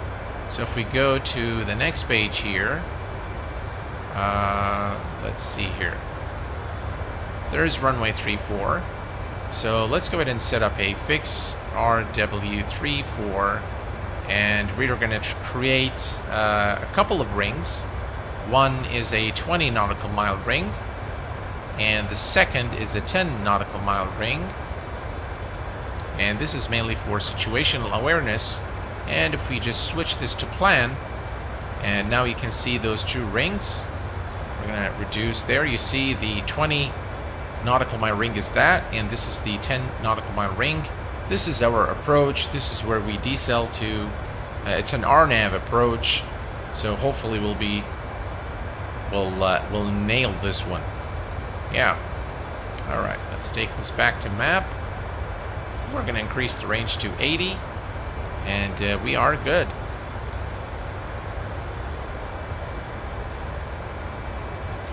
So if we go to the next page here, let's see here. There's runway 34. So let's go ahead and set up a fix RW34. And we are going to create a couple of rings. One is a 20 nautical mile ring, and the second is a 10 nautical mile ring. And this is mainly for situational awareness. And if we just switch this to plan, and now you can see those two rings. We're going to reduce there. You see the 20 nautical mile ring is that, and this is the 10 nautical mile ring. This is our approach. This is where we decel to. It's an RNAV approach, so hopefully we'll nail this one. Yeah. All right. Let's take this back to map. We're going to increase the range to 80, and we are good.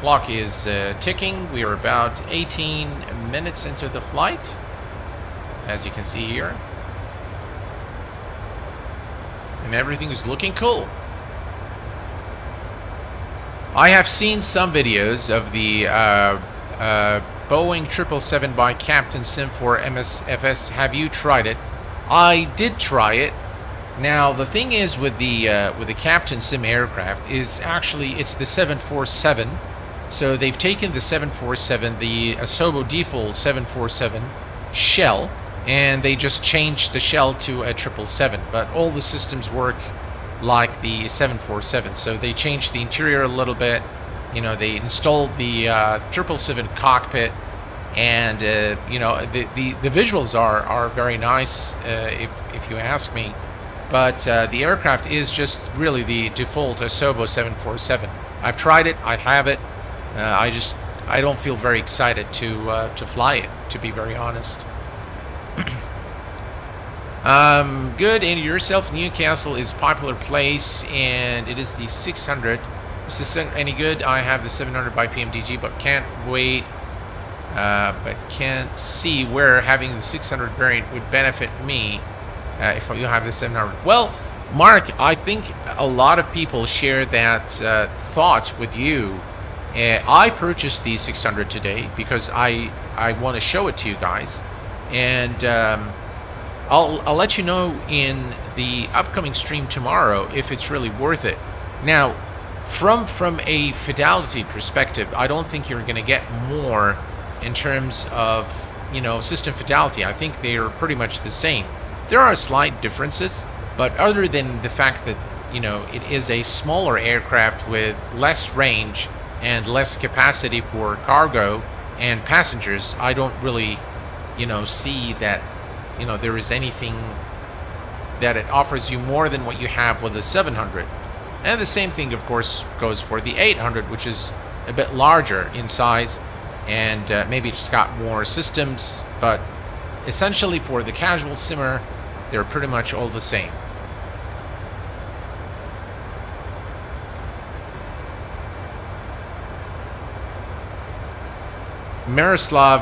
Clock is ticking. We are about 18 minutes into the flight, as you can see here, and everything is looking cool. I have seen some videos of the Boeing 777 by Captain Sim for MSFS. Have you tried it? I did try it. Now the thing is with the Captain Sim aircraft is actually it's the 747. So they've taken the 747, the Asobo default 747 shell, and they just changed the shell to a 777, but all the systems work like the 747. So they changed the interior a little bit. You know, they installed the 777 cockpit, and you know, the visuals are very nice, if you ask me. But the aircraft is just really the default Asobo 747. I've tried it. I have it. I don't feel very excited to fly it, to be very honest. Good. And yourself, Newcastle is popular place, and it is the 600. Is this any good? I have the 700 by PMDG, but can't wait. But can't see where having the 600 variant would benefit me if you have the 700. Well, Mark, I think a lot of people share that thought with you. I purchased the 600 today because I want to show it to you guys, and I'll let you know in the upcoming stream tomorrow if it's really worth it. Now, from a fidelity perspective, I don't think you're going to get more in terms of, you know, system fidelity. I think they are pretty much the same. There are slight differences, but other than the fact that, you know, it is a smaller aircraft with less range and less capacity for cargo and passengers, I don't really, you know, see that, you know, there is anything that it offers you more than what you have with the 700. And the same thing, of course, goes for the 800, which is a bit larger in size, and maybe it's got more systems, but essentially for the casual simmer, they're pretty much all the same. Miroslav,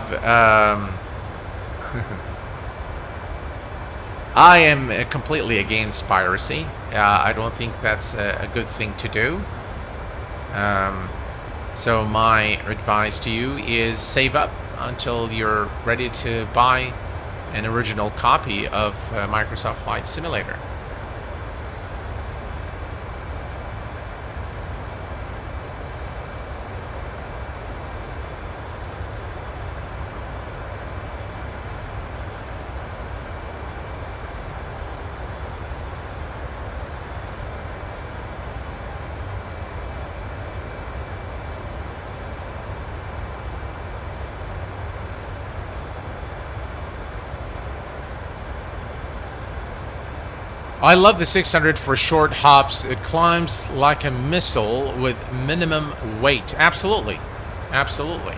I am completely against piracy. I don't think that's a good thing to do. So my advice to you is save up until you're ready to buy an original copy of Microsoft Flight Simulator. I love the 600 for short hops. It climbs like a missile with minimum weight. Absolutely. Absolutely.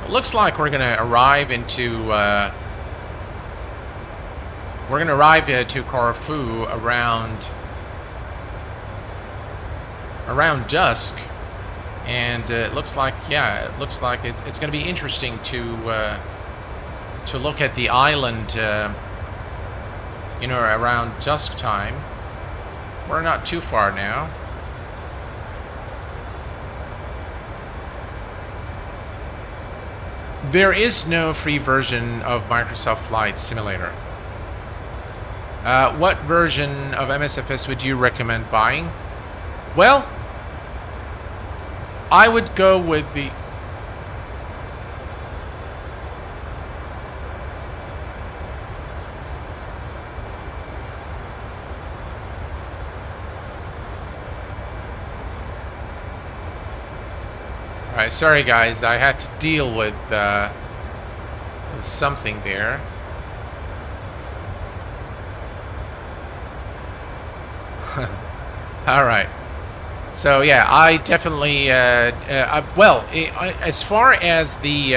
It looks like we're going to arrive into to Corfu around dusk. And it looks like, yeah, it looks like it's going to be interesting to look at the island, you know, around dusk time. We're not too far now. There is no free version of Microsoft Flight Simulator. What version of MSFS would you recommend buying? Well, I would go with the... Alright, sorry guys, I had to deal with something there. Alright. So yeah, I definitely well, as far as the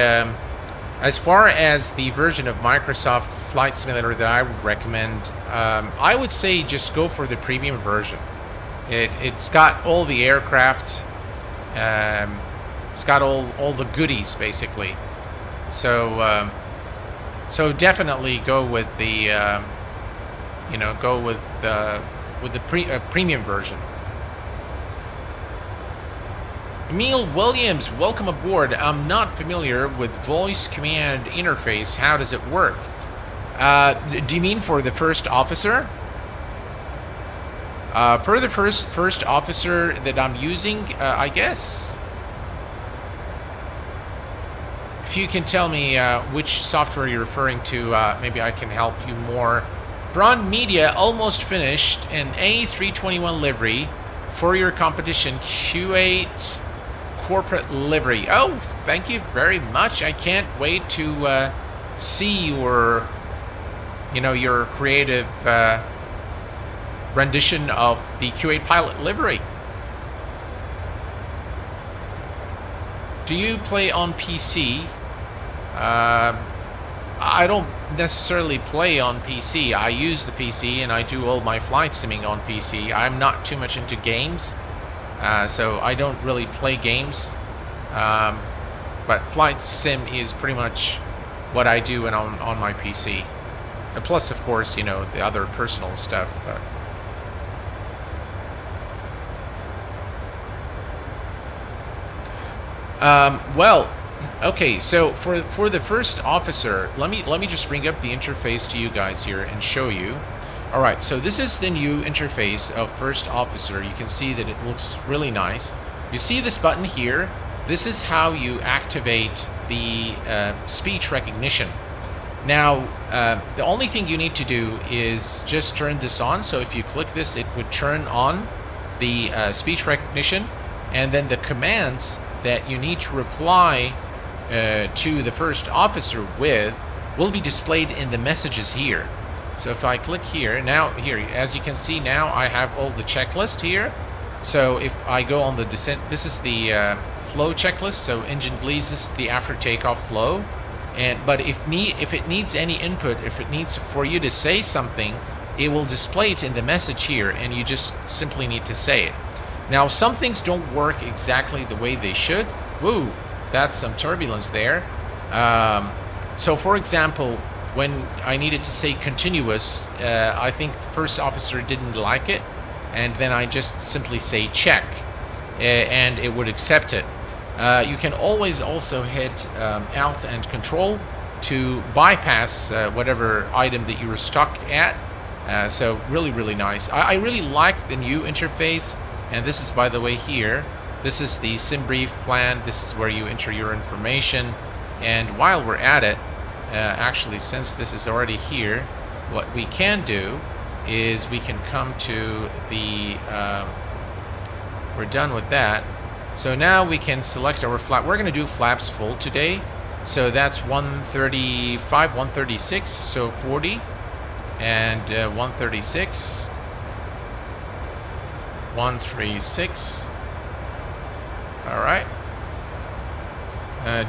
version of Microsoft Flight Simulator that I would recommend, I would say just go for the premium version. It's got all the aircraft, it's got all the goodies basically. So so definitely go with the you know, go with the premium version. Emil Williams, welcome aboard. I'm not familiar with voice command interface. How does it work? Do you mean for the first officer? For the first officer that I'm using, I guess. If you can tell me which software you're referring to, maybe I can help you more. Braun Media almost finished an A321 livery for your competition Q8 corporate livery. Oh, thank you very much. I can't wait to see your, you know, your creative rendition of the Q8 pilot livery. Do you play on PC? I don't necessarily play on PC. I use the PC and I do all my flight simming on PC. I'm not too much into games. So I don't really play games, but flight sim is pretty much what I do on my PC. And plus, of course, you know, the other personal stuff. Well, okay. So for the first officer, let me just bring up the interface to you guys here and show you. Alright, so this is the new interface of First Officer. You can see that it looks really nice. You see this button here, this is how you activate the speech recognition. Now, the only thing you need to do is just turn this on. So if you click this, it would turn on the speech recognition, and then the commands that you need to reply to the first officer with will be displayed in the messages here. So if I click here, now here, as you can see, now I have all the checklist here. So if I go on the descent, this is the flow checklist. So engine bleeds, this is the after takeoff flow. But if it needs any input, if it needs for you to say something, it will display it in the message here, and you just simply need to say it. Now, some things don't work exactly the way they should. Woo, that's some turbulence there. So for example, when I needed to say continuous, I think the first officer didn't like it, and then I just simply say check, and it would accept it. You can always also hit Alt and Control to bypass whatever item that you were stuck at. So really nice. I really like the new interface, and this is, by the way, here. This is the sim brief plan. This is where you enter your information. And while we're at it, actually, since this is already here, what we can do is we can come to the we're done with that. So now we can select our flap. We're going to do flaps full today. So that's 135, 136, so 40, and 136, 136. All right.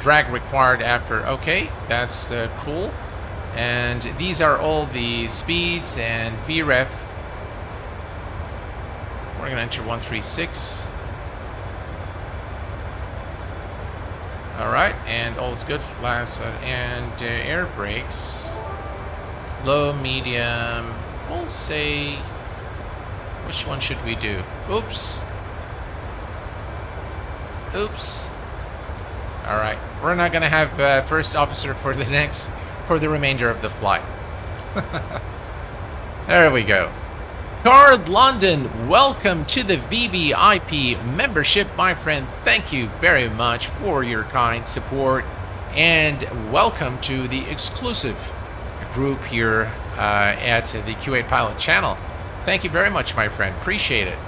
Drag required after. Okay, that's cool. And these are all the speeds and VREF. We're going to enter 136. All right, and all is good. Last and air brakes, low, medium. We'll say, which one should we do? Oops. All right, we're not gonna have first officer for the remainder of the flight. There we go. Card London, welcome to the VVIP membership, my friend. Thank you very much for your kind support, and welcome to the exclusive group here at the Q8 Pilot channel. Thank you very much, my friend. Appreciate it.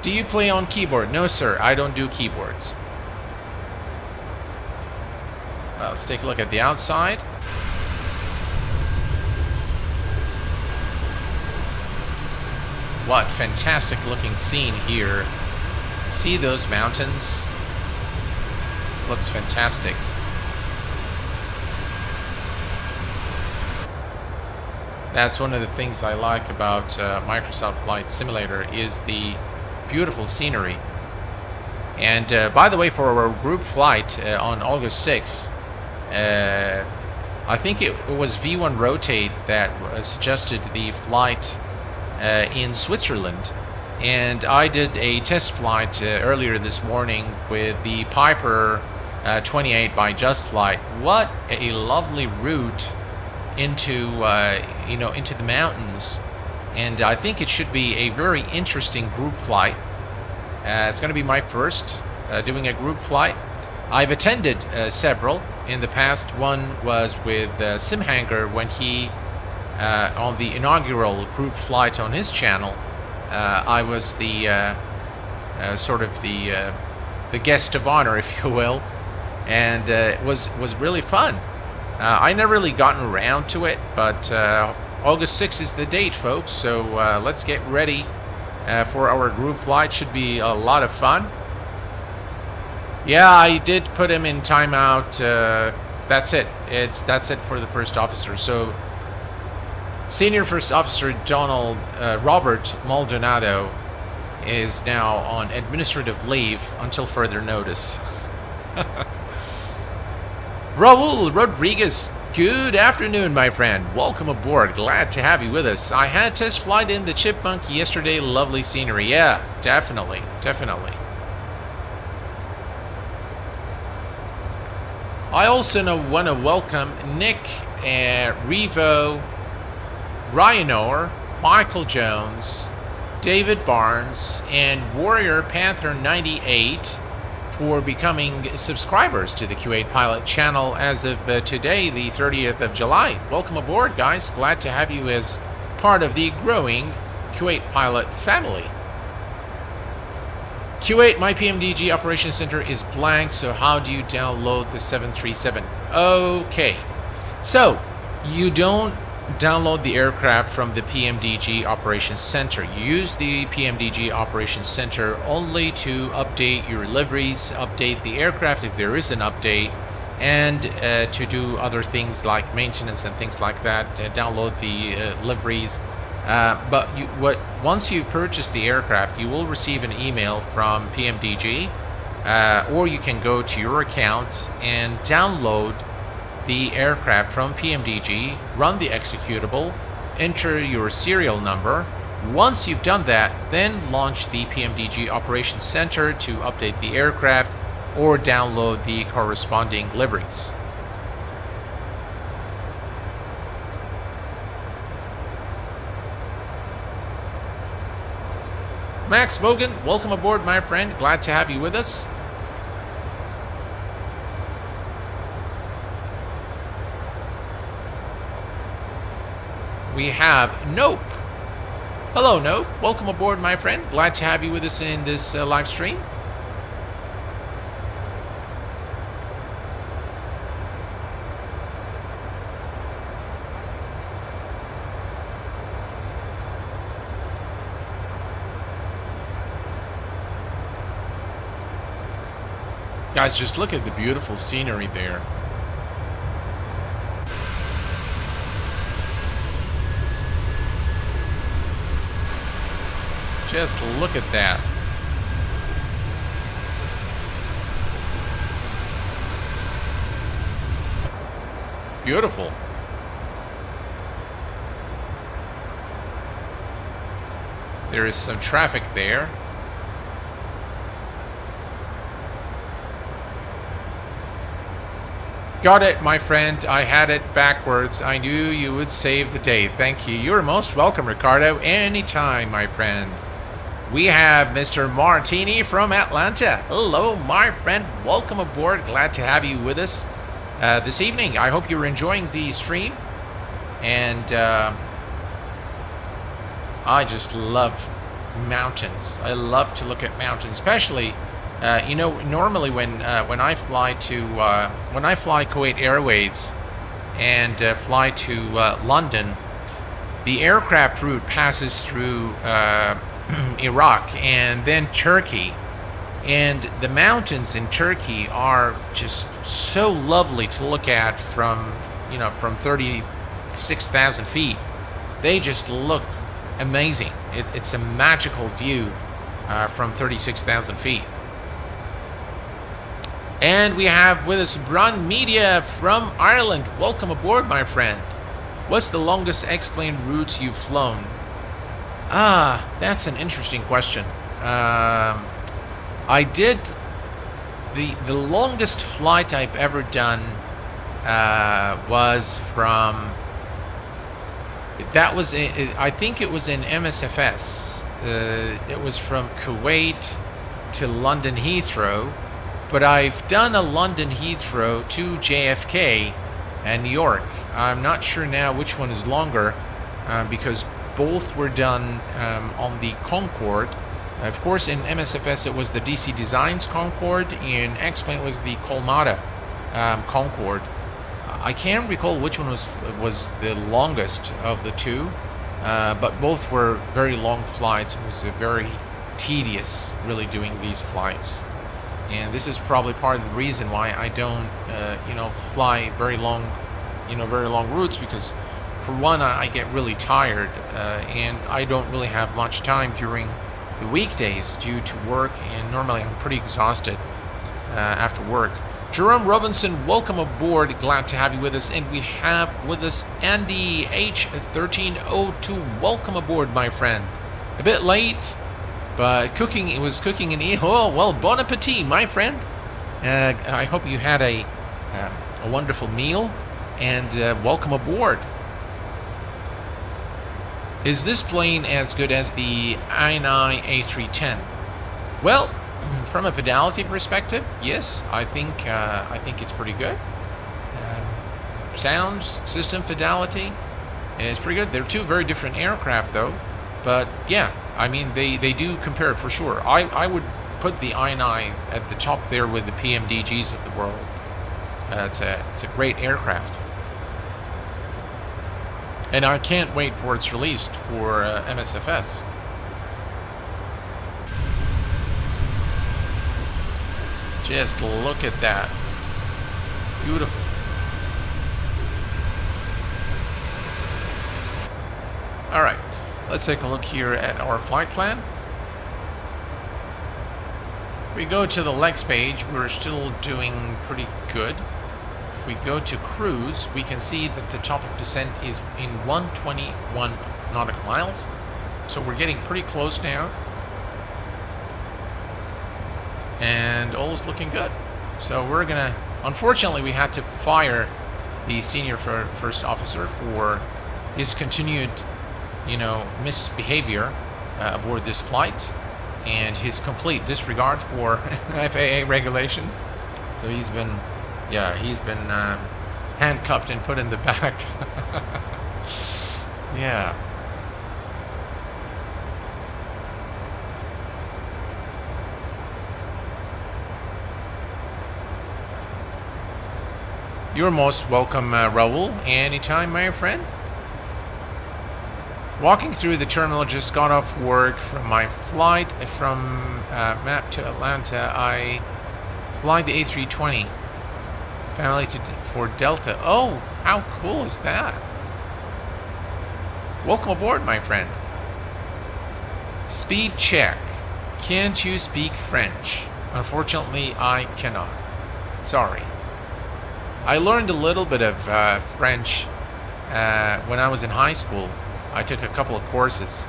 Do you play on keyboard? No, sir. I don't do keyboards. Well, let's take a look at the outside. What fantastic looking scene here. See those mountains? It looks fantastic. That's one of the things I like about Microsoft Flight Simulator is the beautiful scenery. And by the way, for our group flight on August 6th, I think it was V1 Rotate that suggested the flight in Switzerland, and I did a test flight earlier this morning with the Piper 28 by Just Flight. What a lovely route into into the mountains, and I think it should be a very interesting group flight. It's going to be my first doing a group flight. I've attended several in the past. One was with Simhanger when he on the inaugural group flight on his channel. I was the sort of the guest of honor, if you will, and it was really fun. I never really gotten around to it, but August 6th is the date, folks. So let's get ready for our group flight. Should be a lot of fun. Yeah, I did put him in timeout. That's it. That's it for the first officer. So, Senior First Officer Donald Robert Maldonado is now on administrative leave until further notice. Raul Rodriguez, good afternoon, my friend. Welcome aboard. Glad to have you with us. I had a test flight in the Chipmunk yesterday. Lovely scenery. Yeah, definitely. I also want to welcome Nick, Revo, Ryanor, Michael Jones, David Barnes, and Warrior Panther 98 for becoming subscribers to the Q8 Pilot channel as of today, the 30th of July. Welcome aboard, guys. Glad to have you as part of the growing Q8 Pilot family. Q8, my PMDG Operations Center is blank, so how do you download the 737? Okay, so you don't download the aircraft from the PMDG Operations Center. You use the PMDG Operations Center only to update your liveries, update the aircraft if there is an update, and to do other things like maintenance and things like that, download the liveries. But once you purchase the aircraft, you will receive an email from PMDG, or you can go to your account and download the aircraft from PMDG, run the executable, enter your serial number. Once you've done that, then launch the PMDG Operations Center to update the aircraft or download the corresponding liveries. Max Vogan, welcome aboard, my friend. Glad to have you with us. We have Nope. Hello, Nope. Welcome aboard, my friend. Glad to have you with us in this live stream. Guys, just look at the beautiful scenery there. Just look at that. Beautiful. There is some traffic there. Got it, my friend. I had it backwards. I knew you would save the day. Thank you. You're most welcome, Ricardo. Anytime, my friend. We have Mr. Martini from Atlanta. Hello, my friend. Welcome aboard. Glad to have you with us this evening. I hope you're enjoying the stream. And I just love mountains. I love to look at mountains, especially you know, normally when I fly Kuwait Airways and fly to London, the aircraft route passes through Iraq and then Turkey, and the mountains in Turkey are just so lovely to look at from 36,000 feet. They just look amazing. It's a magical view from 36,000 feet. And we have with us Brun Media from Ireland. Welcome aboard, my friend. What's the longest X-plane route you've flown? Ah, that's an interesting question. I did the longest flight I've ever done was from. That was I think it was in MSFS. It was from Kuwait to London Heathrow. But I've done a London Heathrow to JFK and New York. I'm not sure now which one is longer because both were done on the Concorde. Of course, in MSFS it was the DC Designs Concorde. In X-Plane it was the Kolmata Concorde. I can't recall which one was the longest of the two, but both were very long flights. It was very tedious, really, doing these flights. And this is probably part of the reason why I don't, fly very long routes, because for one, I get really tired, and I don't really have much time during the weekdays due to work, and normally I'm pretty exhausted after work. Jerome Robinson, welcome aboard. Glad to have you with us. And we have with us Andy H1302. Welcome aboard, my friend. A bit late, but it was cooking in oh, well, bon appetit, my friend. I hope you had a wonderful meal, and welcome aboard. Is this plane as good as the INI A310? Well, from a fidelity perspective, yes, I think it's pretty good. Sound system fidelity is pretty good. They're two very different aircraft, though. But yeah, I mean they do compare for sure. I would put the INI at the top there with the PMDGs of the world. It's a great aircraft. And I can't wait for its release for MSFS. Just look at that. Beautiful. Alright, let's take a look here at our flight plan. We go to the legs page, we're still doing pretty good. If we go to cruise, we can see that the top of descent is in 121 nautical miles. So we're getting pretty close now. And all is looking good. So we're gonna, unfortunately we had to fire the senior first officer for his continued, misbehavior aboard this flight and his complete disregard for FAA regulations. So he's been handcuffed and put in the back. Yeah. You're most welcome, Raul. Anytime, my friend. Walking through the terminal, just got off work from my flight from Map to Atlanta. I fly the A320 family for Delta. Oh, how cool is that? Welcome aboard, my friend. Speed check. Can't you speak French? Unfortunately, I cannot. Sorry. I learned a little bit of French when I was in high school. I took a couple of courses,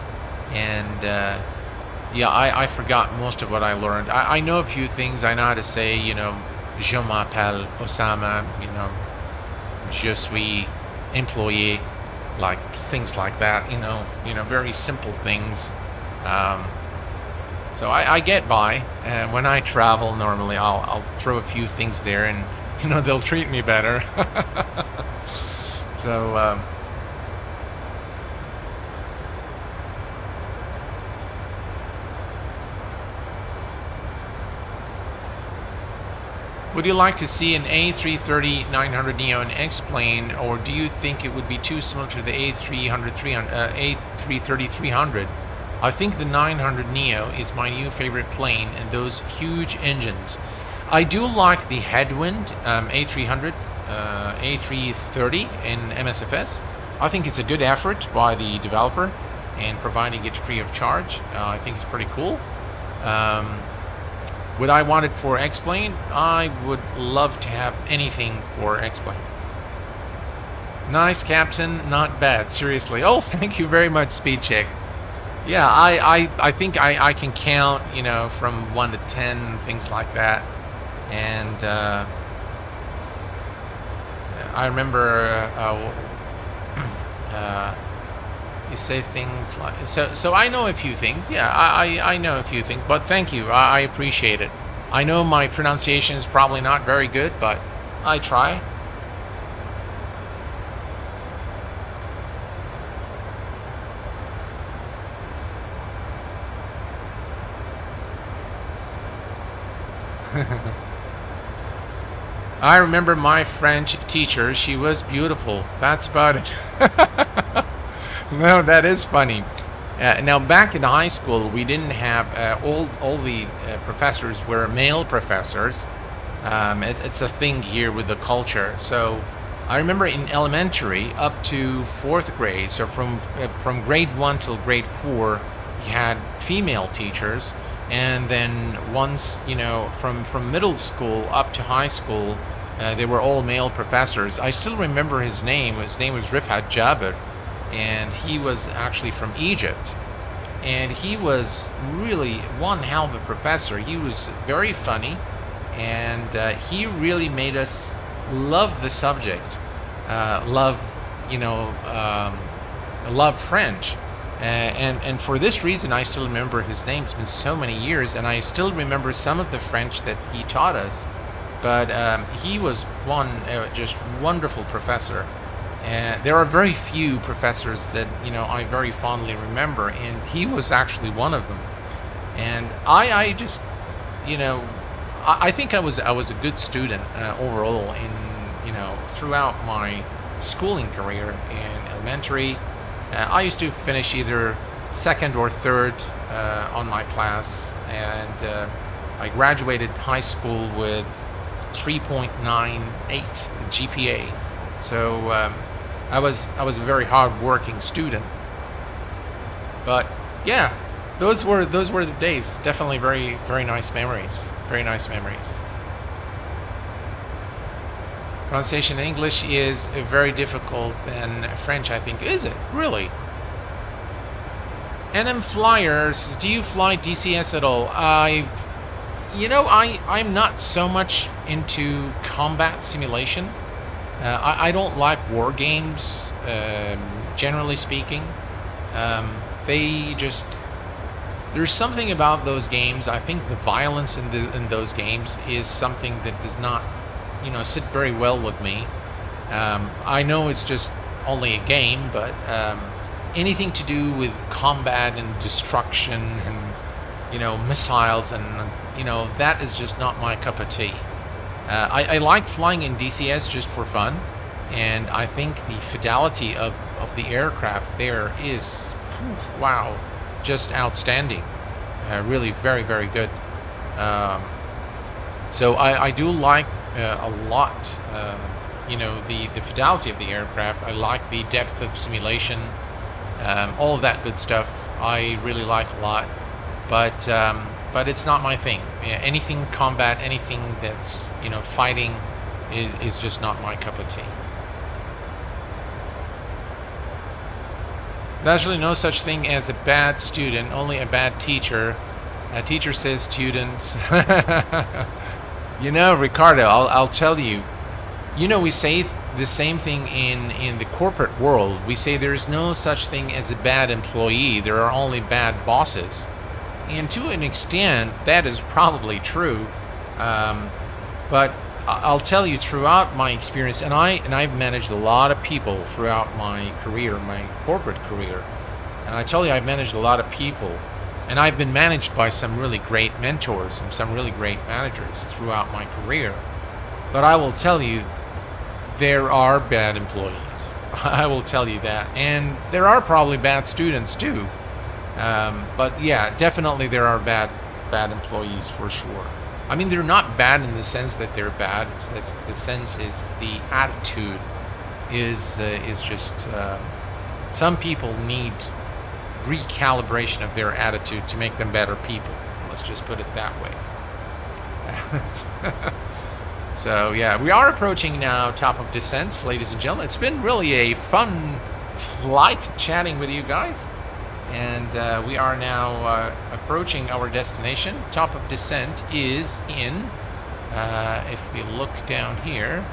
and I forgot most of what I learned. I know a few things. I know how to say, je m'appelle Osama, je suis employé, like things like that, very simple things. So I get by. When I travel, normally I'll throw a few things there, and they'll treat me better. So would you like to see an A330-900neo in X-plane, or do you think it would be too similar to the A330-300? I think the 900neo is my new favorite plane, and those huge engines. I do like the headwind A300, A330 in MSFS. I think it's a good effort by the developer in providing it free of charge. I think it's pretty cool. Would I want it for X-plane? I would love to have anything for X-plane. Nice, Captain. Not bad. Seriously. Oh, thank you very much, Speed Check. Yeah, I think I can count, from 1 to 10, things like that. And I remember you say things like so I know a few things. Yeah, I know a few things, but thank you. I appreciate it. I know my pronunciation is probably not very good, but I try. I remember my French teacher. She was beautiful. That's about it. No, that is funny. Now, back in high school, we didn't have all the professors were male professors. It's a thing here with the culture. So I remember in elementary up to 4th grade, so from grade 1 till grade 4, we had female teachers. And then once, from middle school up to high school, they were all male professors. I still remember his name. His name was Rifat Jabir, and he was actually from Egypt. And he was really one hell of a professor. He was very funny, and he really made us love the subject, love French. And for this reason, I still remember his name. It's been so many years, and I still remember some of the French that he taught us. But he was one just wonderful professor. And there are very few professors that I very fondly remember, and he was actually one of them. And I just I think I was a good student overall in throughout my schooling career in elementary. I used to finish either second or third on my class, and I graduated high school with 3.98 GPA. So I was a very hard-working student. But yeah, those were the days. Definitely very, very nice memories. Very nice memories. Pronunciation in English is very difficult than French, I think. Is it? Really? NM Flyers, do you fly DCS at all? I'm not so much into combat simulation. I don't like war games, generally speaking. There's something about those games. I think the violence in those games is something that does not sit very well with me. I know it's just only a game, but anything to do with combat and destruction and missiles and that is just not my cup of tea. I like flying in DCS just for fun, and I think the fidelity of the aircraft there is wow, just outstanding. Really very, very good. So I do like a lot the fidelity of the aircraft. I like the depth of simulation, all of that good stuff I really like a lot, but it's not my thing. Anything combat, anything that's fighting is just not my cup of tea. There's really no such thing as a bad student, only a bad teacher. A teacher says students. Ricardo, I'll tell you. We say the same thing in the corporate world. We say there's no such thing as a bad employee. There are only bad bosses. And to an extent, that is probably true. But I'll tell you, throughout my experience, and I've managed a lot of people throughout my career, my corporate career. And I tell you, I've managed a lot of people. And I've been managed by some really great mentors and some really great managers throughout my career. But I will tell you, there are bad employees. I will tell you that. And there are probably bad students too. But yeah, definitely there are bad employees for sure. I mean, they're not bad in the sense that they're bad. The sense is the attitude is just some people need recalibration of their attitude to make them better people. Let's just put it that way. So yeah, we are approaching now top of descent, ladies and gentlemen. It's been really a fun flight chatting with you guys, and we are now approaching our destination. Top of descent is in, if we look down here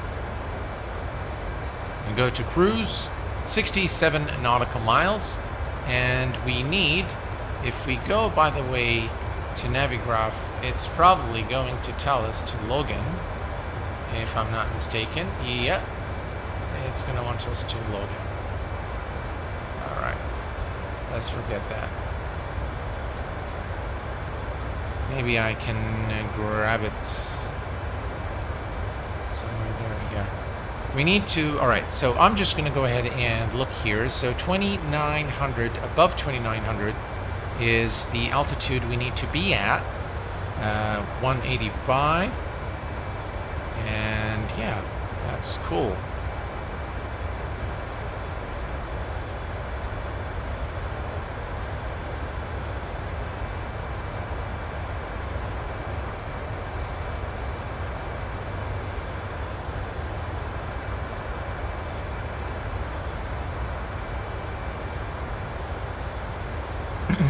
and go to cruise, 67 nautical miles. And we need, if we go, by the way, to Navigraph, it's probably going to tell us to log in, if I'm not mistaken. Yeah, it's going to want us to log in. Alright, let's forget that. Maybe I can grab it somewhere. There we go. We need to, alright, so I'm just going to go ahead and look here. So 2,900, above 2,900 is the altitude we need to be at. 185. And yeah, that's cool.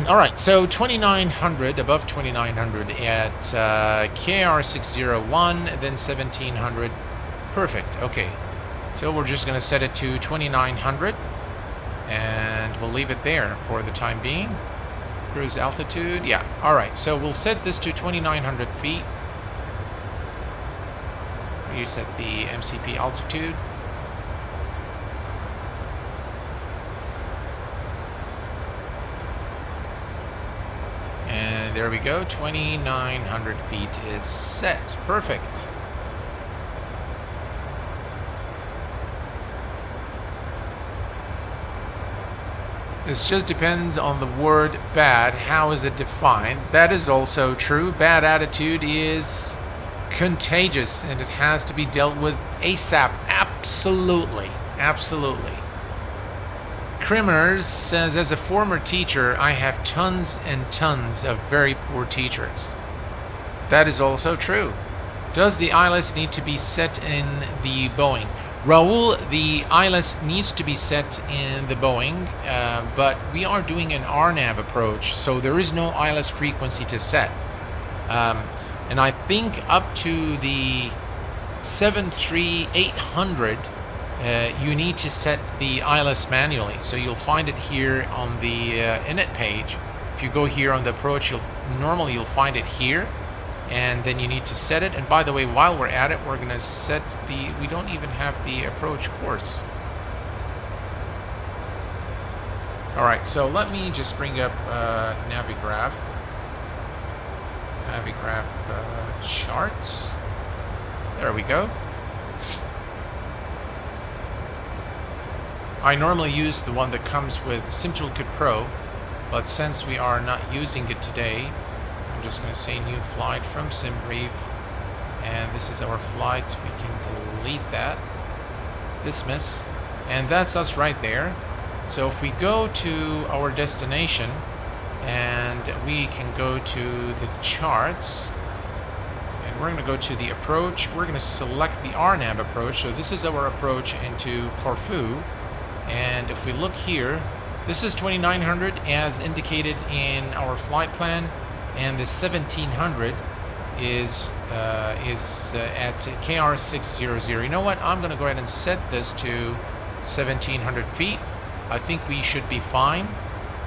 Alright, so 2,900, above 2,900 at KR601, then 1,700. Perfect, okay. So we're just going to set it to 2,900. And we'll leave it there for the time being. Cruise altitude, yeah. All right, so we'll set this to 2,900 feet. You set the MCP altitude. And there we go, 2,900 feet is set. Perfect. This just depends on the word bad. How is it defined? That is also true. Bad attitude is contagious and it has to be dealt with ASAP. Absolutely. Absolutely. Crimmers says, as a former teacher, I have tons and tons of very poor teachers. That is also true. Does the ILS need to be set in the Boeing? Raul, the ILS needs to be set in the Boeing, but we are doing an RNAV approach, so there is no ILS frequency to set. And I think up to the 73800, you need to set the ILS manually. So you'll find it here on the init page. If you go here on the approach, normally you'll find it here. And then you need to set it. And by the way, while we're at it, we're going to set the... We don't even have the approach course. Alright, so let me just bring up Navigraph. Navigraph charts. There we go. I normally use the one that comes with SimToolkit Pro, but since we are not using it today, I'm just going to say new flight from SimBrief, and this is our flight. We can delete that, dismiss, and that's us right there. So if we go to our destination and we can go to the charts, and we're going to go to the approach, we're going to select the RNAV approach. So this is our approach into Corfu, and if we look here, this is 2,900 as indicated in our flight plan. And the 1700 is at KR 600. You know what? I'm going to go ahead and set this to 1700 feet. I think we should be fine.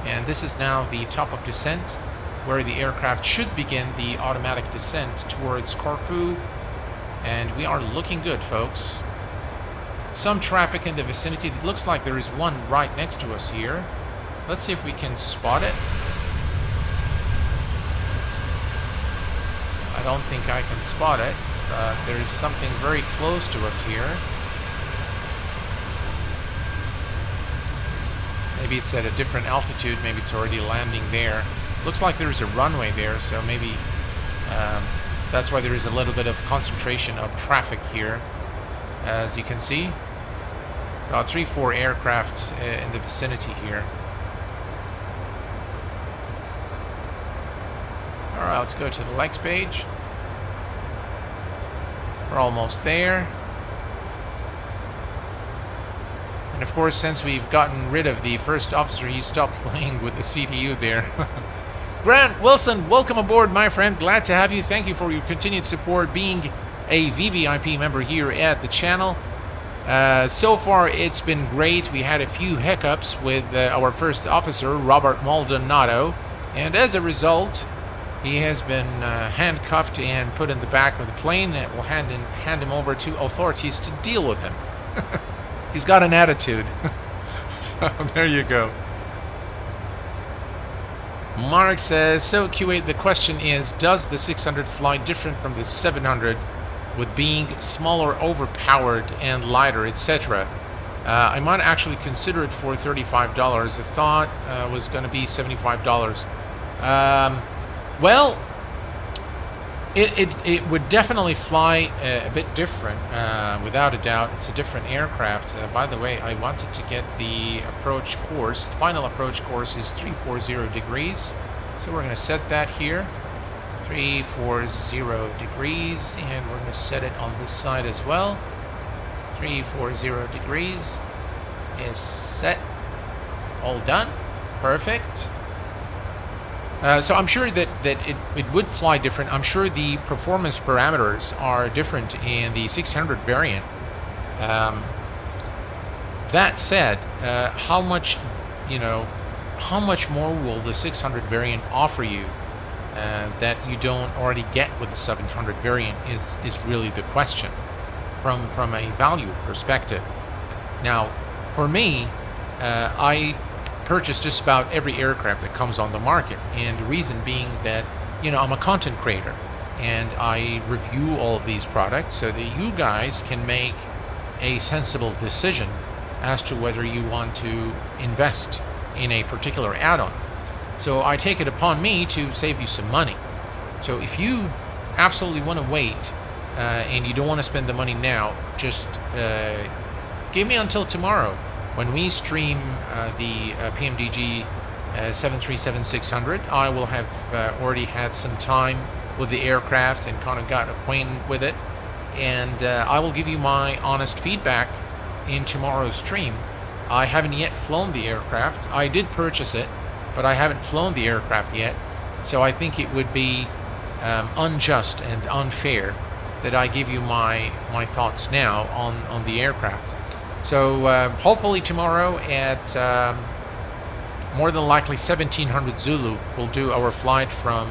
And this is now the top of descent, where the aircraft should begin the automatic descent towards Corfu. And we are looking good, folks. Some traffic in the vicinity. It looks like there is one right next to us here. Let's see if we can spot it. I don't think I can spot it, but there is something very close to us here. Maybe it's at a different altitude, maybe it's already landing there. Looks like there's a runway there, so maybe that's why there is a little bit of concentration of traffic here. As you can see, about 3-4 aircraft in the vicinity here. Alright, let's go to the legs page. We're almost there. And of course, since we've gotten rid of the first officer, he stopped playing with the CDU there. Grant Wilson, welcome aboard, my friend. Glad to have you. Thank you for your continued support, being a VVIP member here at the channel. So far, it's been great. We had a few hiccups with our first officer, Robert Maldonado. And as a result, he has been handcuffed and put in the back of the plane. We'll hand him over to authorities to deal with him. He's got an attitude. So there you go. Mark says, so Q8, the question is, does the 600 fly different from the 700 with being smaller, overpowered, and lighter, etc.? I might actually consider it for $35. I thought was going to be $75. Well, it would definitely fly a bit different, without a doubt. It's a different aircraft. By the way, I wanted to get the approach course. The final approach course is 340 degrees. So we're going to set that here. 340 degrees. And we're going to set it on this side as well. 340 degrees is set. All done. Perfect. So I'm sure that it would fly different. I'm sure the performance parameters are different in the 600 variant. That said, how much you know, how much more will the 600 variant offer you that you don't already get with the 700 variant is really the question from a value perspective. Now, for me, I purchase just about every aircraft that comes on the market, and the reason being that, you know, I'm a content creator and I review all of these products so that you guys can make a sensible decision as to whether you want to invest in a particular add-on. So I take it upon me to save you some money. So if you absolutely want to wait and you don't want to spend the money now, just give me until tomorrow when we stream the PMDG 737-600. I will have already had some time with the aircraft and kind of got acquainted with it, and I will give you my honest feedback in tomorrow's stream. I haven't yet flown the aircraft. I did purchase it, but I haven't flown the aircraft yet, so I think it would be unjust and unfair that I give you my thoughts now on the aircraft. So hopefully tomorrow at more than likely 1700 Zulu, we'll do our flight from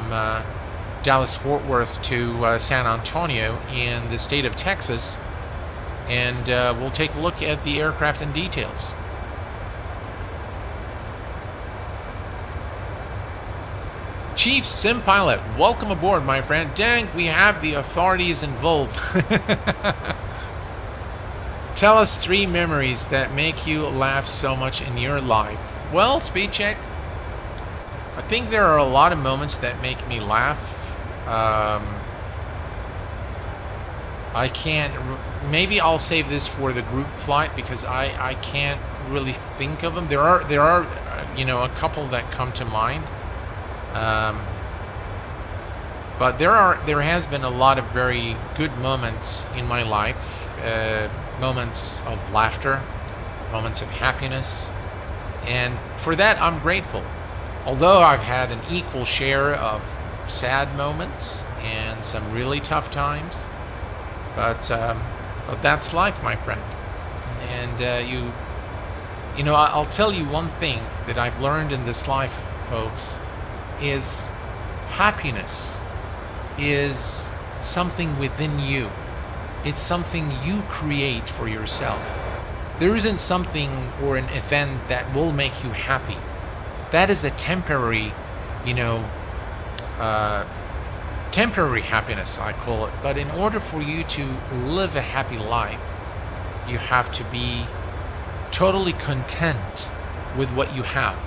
Dallas-Fort Worth to San Antonio in the state of Texas, and we'll take a look at the aircraft in details. Chief Sim Pilot, welcome aboard, my friend. Dang, we have the authorities involved. Tell us 3 memories that make you laugh so much in your life. Well, speed check. I think there are a lot of moments that make me laugh. I can't. Maybe I'll save this for the group flight because I can't really think of them. There are you know, a couple that come to mind. But there has been a lot of very good moments in my life. Moments of laughter, moments of happiness, and for that I'm grateful. Although I've had an equal share of sad moments and some really tough times, but that's life, my friend. And you know, I'll tell you one thing that I've learned in this life, folks, is happiness is something within you. It's something you create for yourself. There isn't something or an event that will make you happy. That is a temporary, you know, temporary happiness, I call it. But in order for you to live a happy life, you have to be totally content with what you have,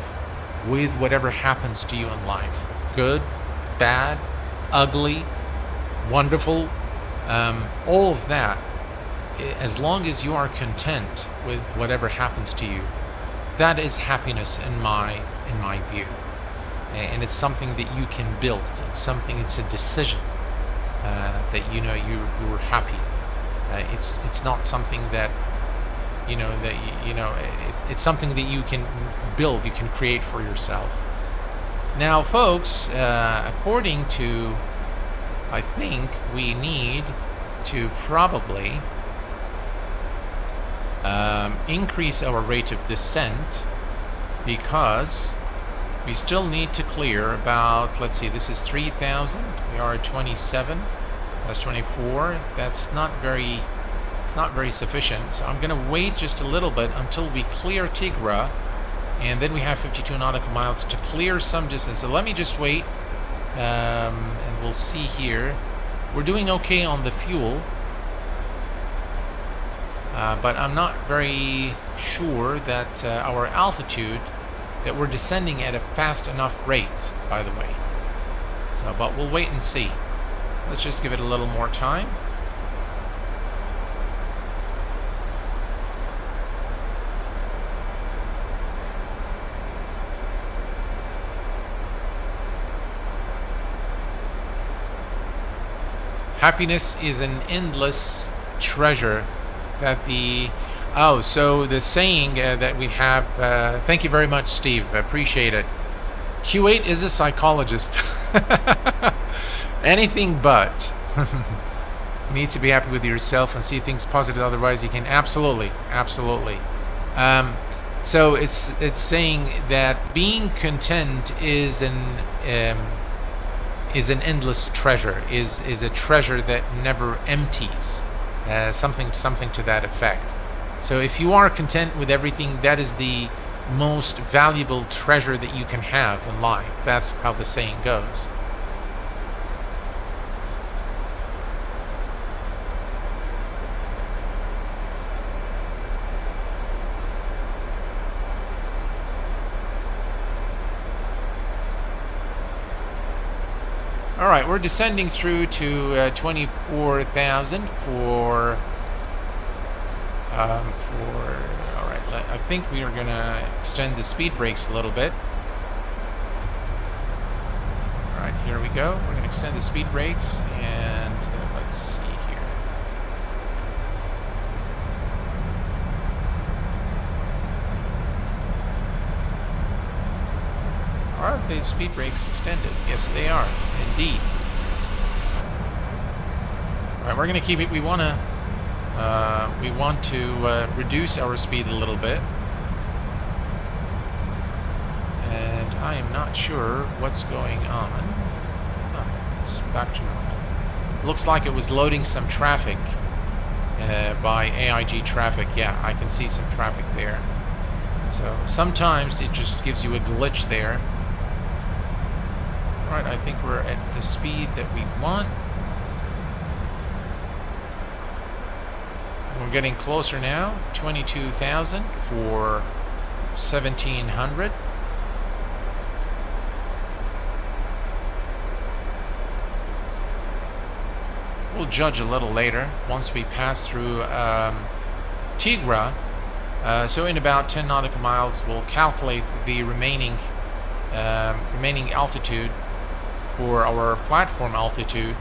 with whatever happens to you in life. Good, bad, ugly, wonderful, all of that. As long as you are content with whatever happens to you, that is happiness in my view. And it's something that you can build. It's a decision that you know you were happy. It's not something that it's something that you can build, you can create for yourself. Now, folks, according to, I think we need to probably increase our rate of descent, because we still need to clear about, let's see, this is 3,000, we are at 27, that's 24, it's not very sufficient, so I'm gonna wait just a little bit until we clear Tigra, and then we have 52 nautical miles to clear some distance. So let me just wait, and we'll see here. We're doing okay on the fuel, but I'm not very sure that our altitude, that we're descending at a fast enough rate, by the way. So, but we'll wait and see. Let's just give it a little more time. Happiness is an endless treasure that so the saying that we have, thank you very much, Steve, I appreciate it. Q8 is a psychologist. Anything but. You need to be happy with yourself and see things positive, otherwise you can absolutely. So it's saying that being content is an endless treasure, is a treasure that never empties, something to that effect. So if you are content with everything, that is the most valuable treasure that you can have in life. That's how the saying goes. All right, we're descending through to 24,000 for all right, I think we are going to extend the speed brakes a little bit. All right, here we go. We're going to extend the speed brakes, and let's see here. Are the speed brakes extended? Yes, they are, indeed. All right, we're going to keep it. We want to reduce our speed a little bit, and I am not sure what's going on. Oh, it's back to normal. Looks like it was loading some traffic by AIG traffic. Yeah, I can see some traffic there. So sometimes it just gives you a glitch there. All right, I think we're at the speed that we want. We're getting closer now. 22,000 for 1,700. We'll judge a little later once we pass through Tigra. So in about 10 nautical miles, we'll calculate the remaining altitude for our platform altitude,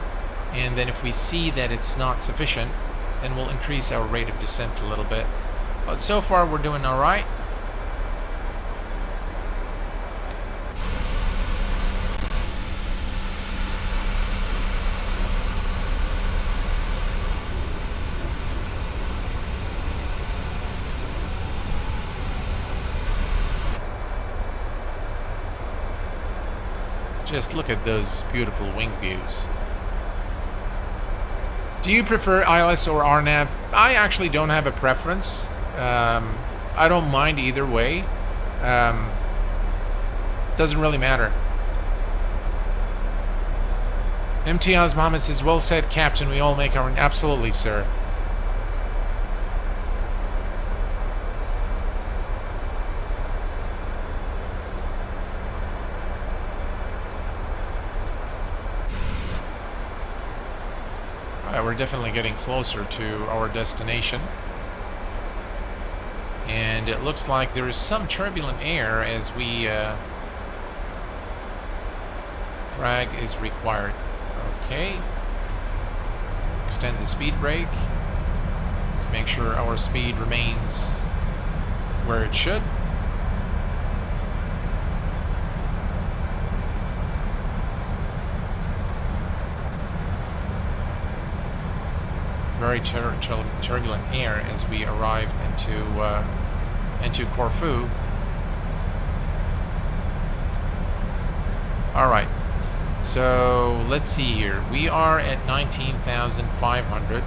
and then if we see that it's not sufficient, then we'll increase our rate of descent a little bit. But so far we're doing all right. Just look at those beautiful wing views. Do you prefer ILS or RNAV? I actually don't have a preference. I don't mind either way. Doesn't really matter. Imtiaz Mohammed says, well said, Captain. We all make our... Absolutely, sir. We're definitely getting closer to our destination, and it looks like there is some turbulent air as we drag is required. Okay, extend the speed brake, make sure our speed remains where it should. Very turbulent air as we arrive into Corfu. All right, so let's see here. We are at 19,500,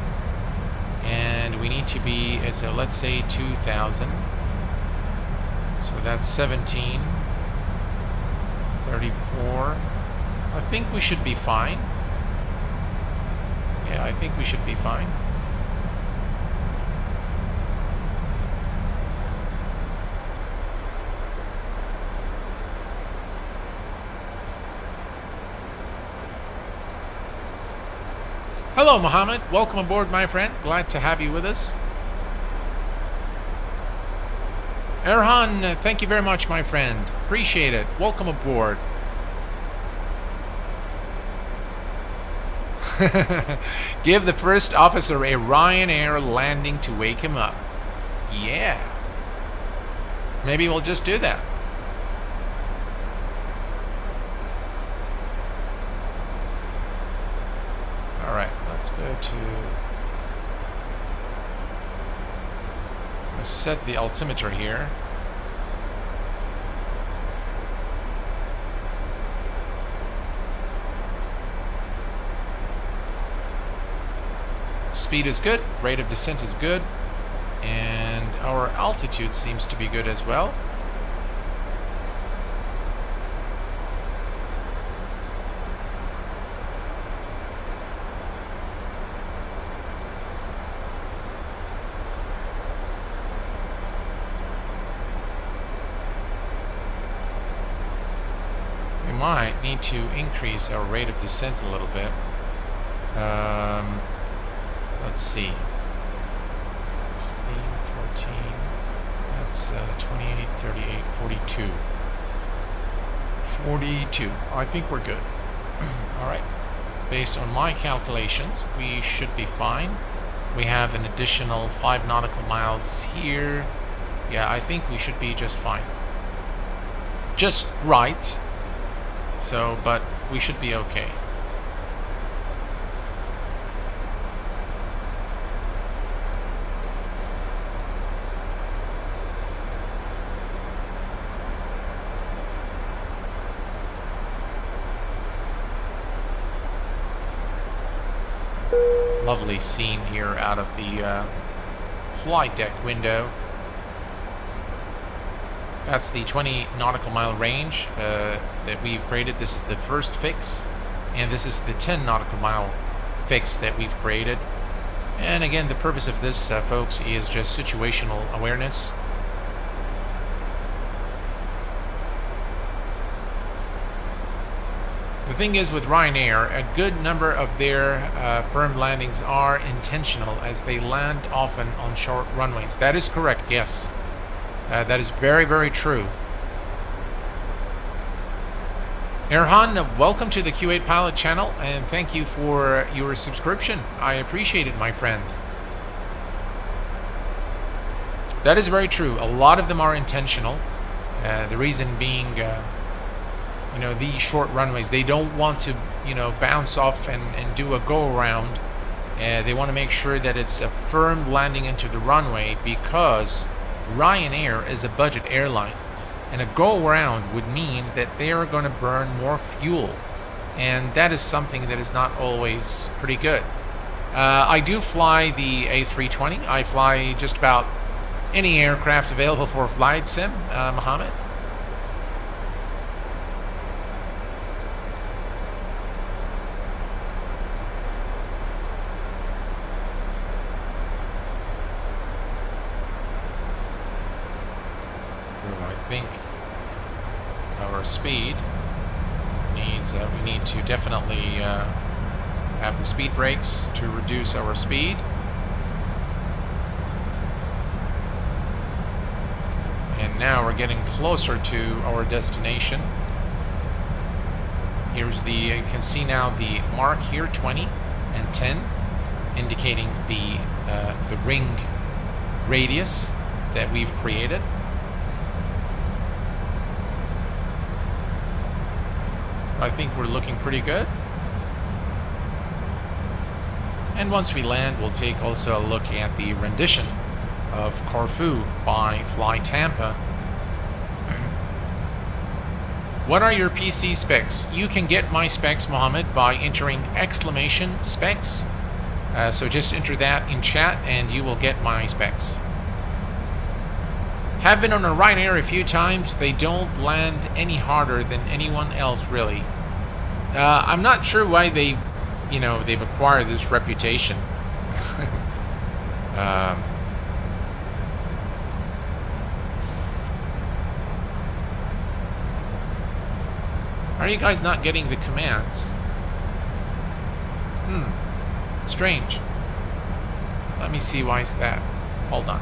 and we need to be at, so let's say 2,000. So that's 17, 34. I think we should be fine. Yeah, I think we should be fine. Hello, Mohammed. Welcome aboard, my friend. Glad to have you with us. Erhan, thank you very much, my friend. Appreciate it. Welcome aboard. Give the first officer a Ryanair landing to wake him up. Yeah. Maybe we'll just do that. Alright, let's go to... Let's set the altimeter here. Speed is good, rate of descent is good, and our altitude seems to be good as well. We might need to increase our rate of descent a little bit. Let's see. 16, 14, that's 28, 38, 42. 42. I think we're good. Alright. Based on my calculations, we should be fine. We have an additional 5 nautical miles here. Yeah, I think we should be just fine. Just right. So, but we should be okay. Lovely scene here out of the flight deck window. That's the 20 nautical mile range that we've created. This is the first fix, and this is the 10 nautical mile fix that we've created. And again, the purpose of this, folks, is just situational awareness. The thing is, with Ryanair, a good number of their firm landings are intentional, as they land often on short runways. That is correct, yes. That is very, very true. Erhan, welcome to the Q8 Pilot channel, and thank you for your subscription. I appreciate it, my friend. That is very true. A lot of them are intentional. The reason being, you know, these short runways, they don't want to, you know, bounce off and do a go-around. They want to make sure that it's a firm landing into the runway, because Ryanair is a budget airline, and a go-around would mean that they are going to burn more fuel, and that is something that is not always pretty good. I do fly the A320. I fly just about any aircraft available for flight sim, Mohammed. I think our speed needs, we need to definitely have the speed brakes to reduce our speed. And now we're getting closer to our destination. Here's the, you can see now the mark here, 20 and 10, indicating the ring radius that we've created. I think we're looking pretty good. And once we land, we'll take also a look at the rendition of Corfu by FlyTampa. What are your PC specs? You can get my specs, Mohammed, by entering !specs. So just enter that in chat and you will get my specs. Have been on a Ryanair a few times. They don't land any harder than anyone else, really. I'm not sure why they, you know, they've acquired this reputation. Are you guys not getting the commands? Strange. Let me see why is that. Hold on.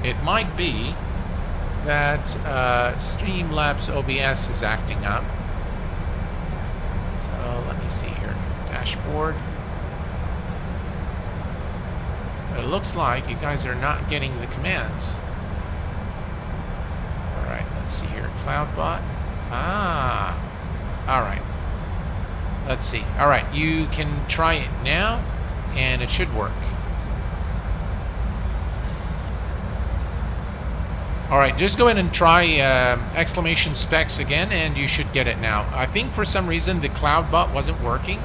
It might be that Streamlabs OBS is acting up. So let me see here. Dashboard. It looks like you guys are not getting the commands. Alright, let's see here. CloudBot. Ah. Alright. Let's see. Alright, you can try it now, and it should work. Alright, just go ahead and try exclamation specs again, and you should get it now. I think for some reason the cloud bot wasn't working.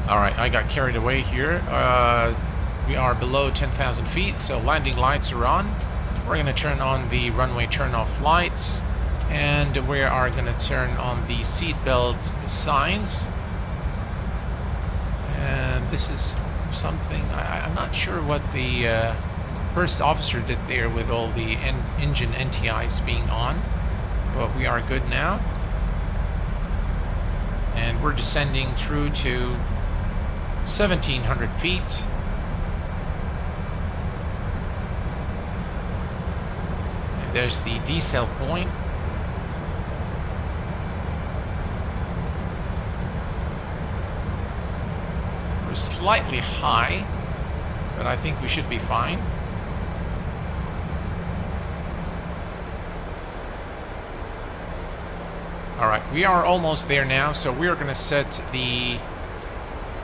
Alright, I got carried away here. We are below 10,000 feet, so landing lights are on. We're going to turn on the runway turn-off lights, and we are going to turn on the seatbelt signs. And this is something, I'm not sure what the first officer did there with all the engine NTIs being on, but we are good now. And we're descending through to 1,700 feet. And there's the decel point. We're slightly high, but I think we should be fine. Alright, we are almost there now, so we are going to set the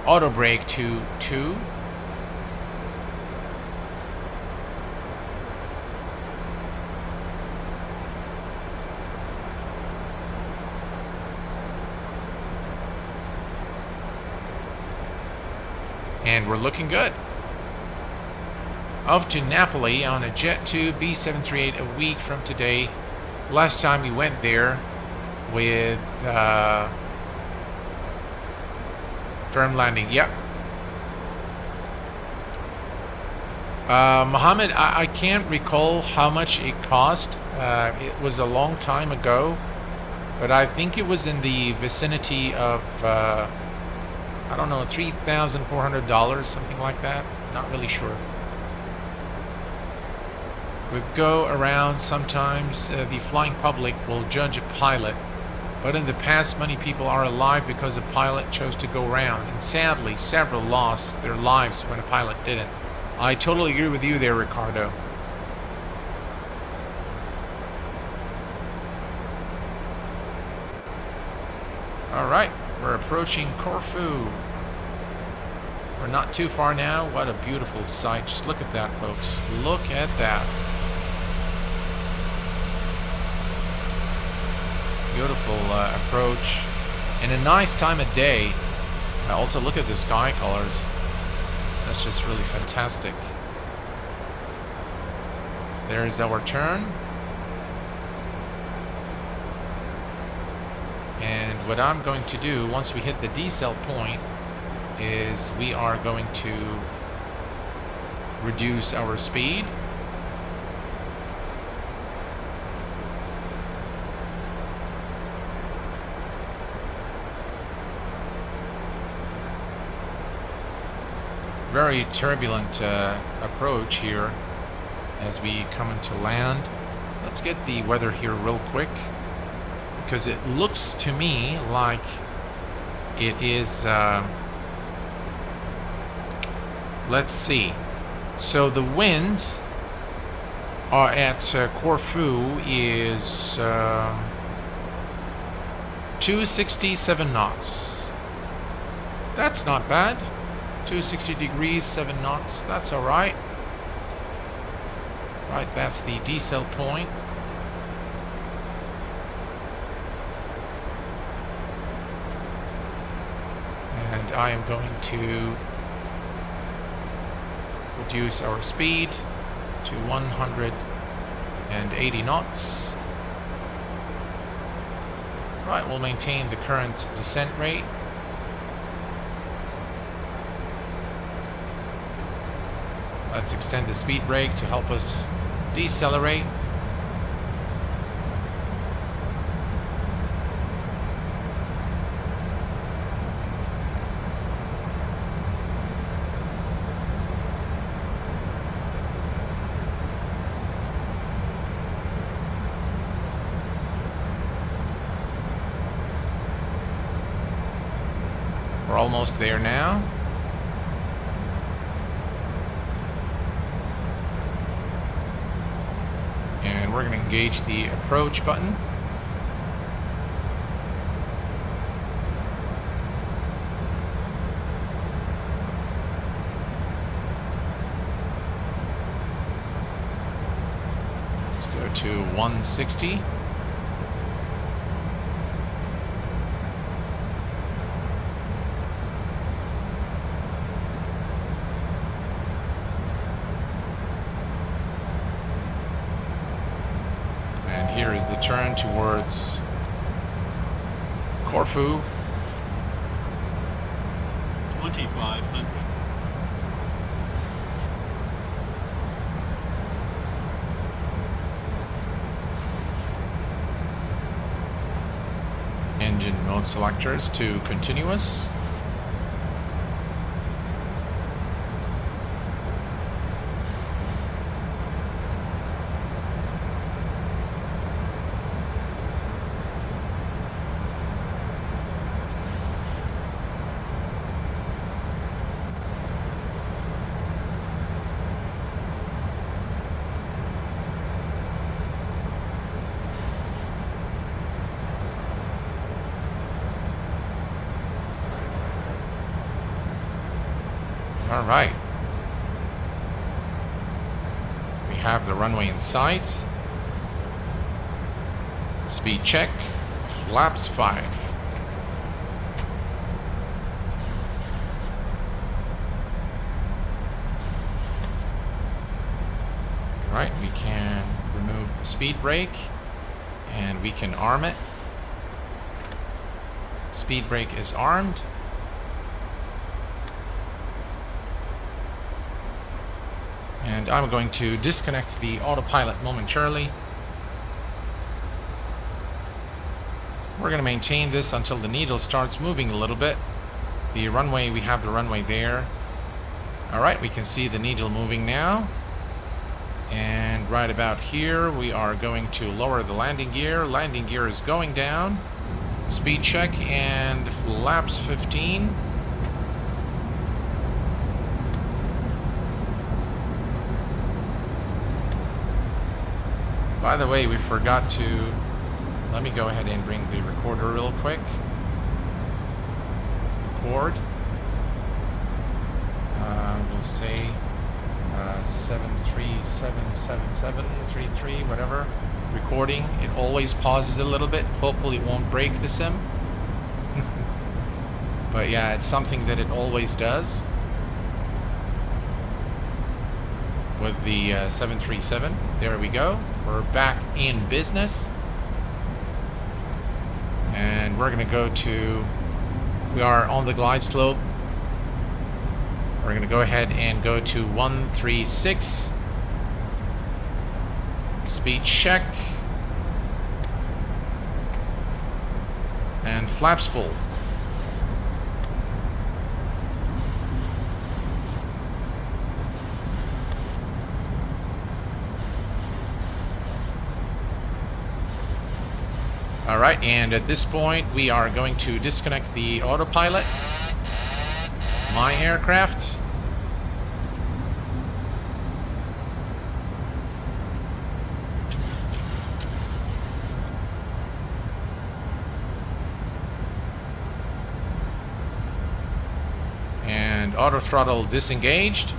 auto brake to 2. And we're looking good. Off to Napoli on a Jet 2 B738 a week from today. Last time we went there with firm landing. Yep. Mohammed, I can't recall how much it cost. It was a long time ago, but I think it was in the vicinity of I don't know, $3,400, something like that. Not really sure. With go around, sometimes the flying public will judge a pilot, but in the past many people are alive because a pilot chose to go around, and sadly several lost their lives when a pilot didn't. I totally agree with you there, Ricardo. Alright, we're approaching Corfu. We're not too far now. What a beautiful sight. Just look at that, folks. Look at that. Beautiful approach. And a nice time of day. Also, look at the sky colors. That's just really fantastic. There's our turn. And what I'm going to do, once we hit the decel point, is we are going to reduce our speed. Very turbulent approach here as we come into land. Let's get the weather here real quick, because it looks to me like it is let's see. So the winds are at Corfu is 267 knots. That's not bad. 260 degrees, 7 knots. That's all right. Right, that's the decel point. And I am going to reduce our speed to 180 knots. Right, we'll maintain the current descent rate. Let's extend the speed brake to help us decelerate. We're almost there now. And we're going to engage the approach button. to 160. And here is the turn towards Corfu. 2500. Engine mode selectors to continuous. All right. We have the runway in sight. Speed check. Flaps 5. All right, we can remove the speed brake and we can arm it. Speed brake is armed. And I'm going to disconnect the autopilot momentarily. We're going to maintain this until the needle starts moving a little bit. The runway, we have the runway there. Alright, we can see the needle moving now. And right about here, we are going to lower the landing gear. Landing gear is going down. Speed check and flaps 15. By the way, we forgot to... Let me go ahead and bring the recorder real quick. Record. We'll say 7377733, whatever. Recording. It always pauses a little bit. Hopefully it won't break the sim. But yeah, it's something that it always does. With the 737. There we go. We're back in business. And we're going to go to... We are on the glide slope. We're going to go ahead and go to 136. Speed check. And flaps full. Alright, and at this point we are going to disconnect the autopilot. My aircraft. And auto throttle disengaged.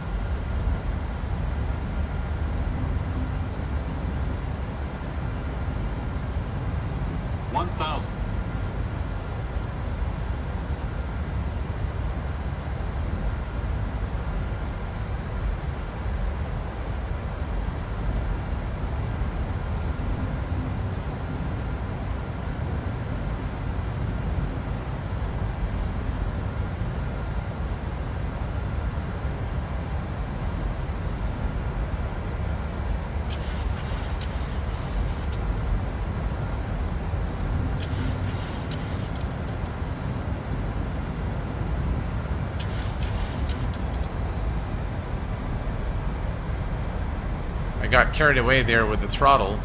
I got carried away there with the throttle,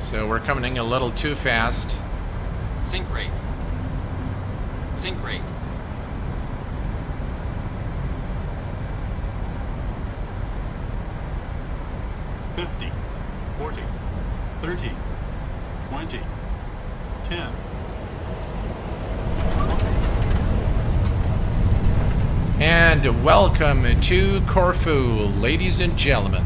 so we're coming a little too fast. Sync rate. Sync rate. $50, $40, $30, $20, $10. And welcome to Corfu, ladies and gentlemen.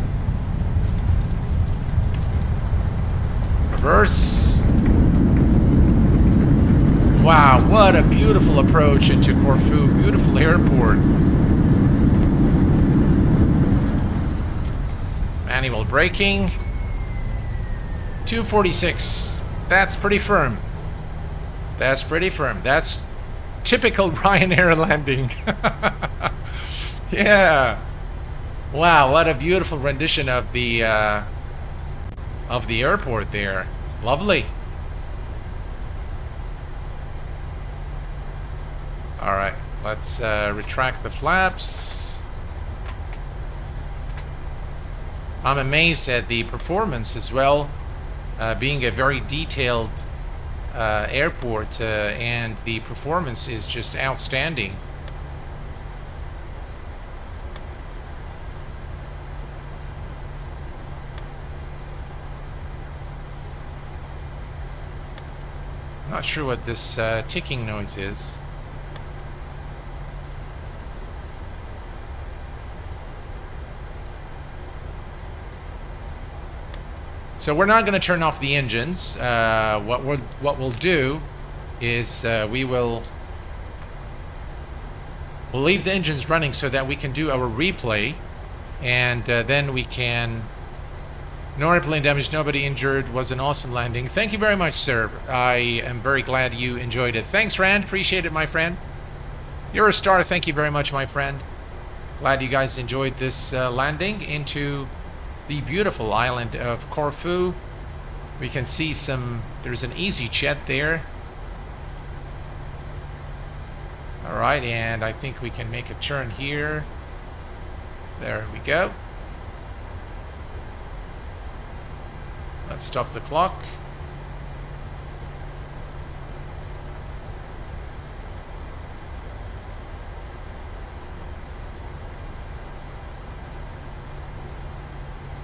Reverse. Wow, what a beautiful approach into Corfu. Beautiful airport. Manual braking. 246. That's pretty firm. That's pretty firm. That's typical Ryanair landing. Yeah. Wow, what a beautiful rendition of the airport there. Lovely. All right, let's retract the flaps. I'm amazed at the performance as well, being a very detailed airport, and the performance is just outstanding. Not sure what this ticking noise is. So we're not going to turn off the engines. What we'll do is we'll leave the engines running so that we can do our replay, and then we can. No airplane damage, nobody injured. Was an awesome landing. Thank you very much, sir. I am very glad you enjoyed it. Thanks, Rand. Appreciate it, my friend. You're a star. Thank you very much, my friend. Glad you guys enjoyed this landing into the beautiful island of Corfu. We can see there's an EasyJet there. Alright, and I think we can make a turn here. There we go. Let's stop the clock.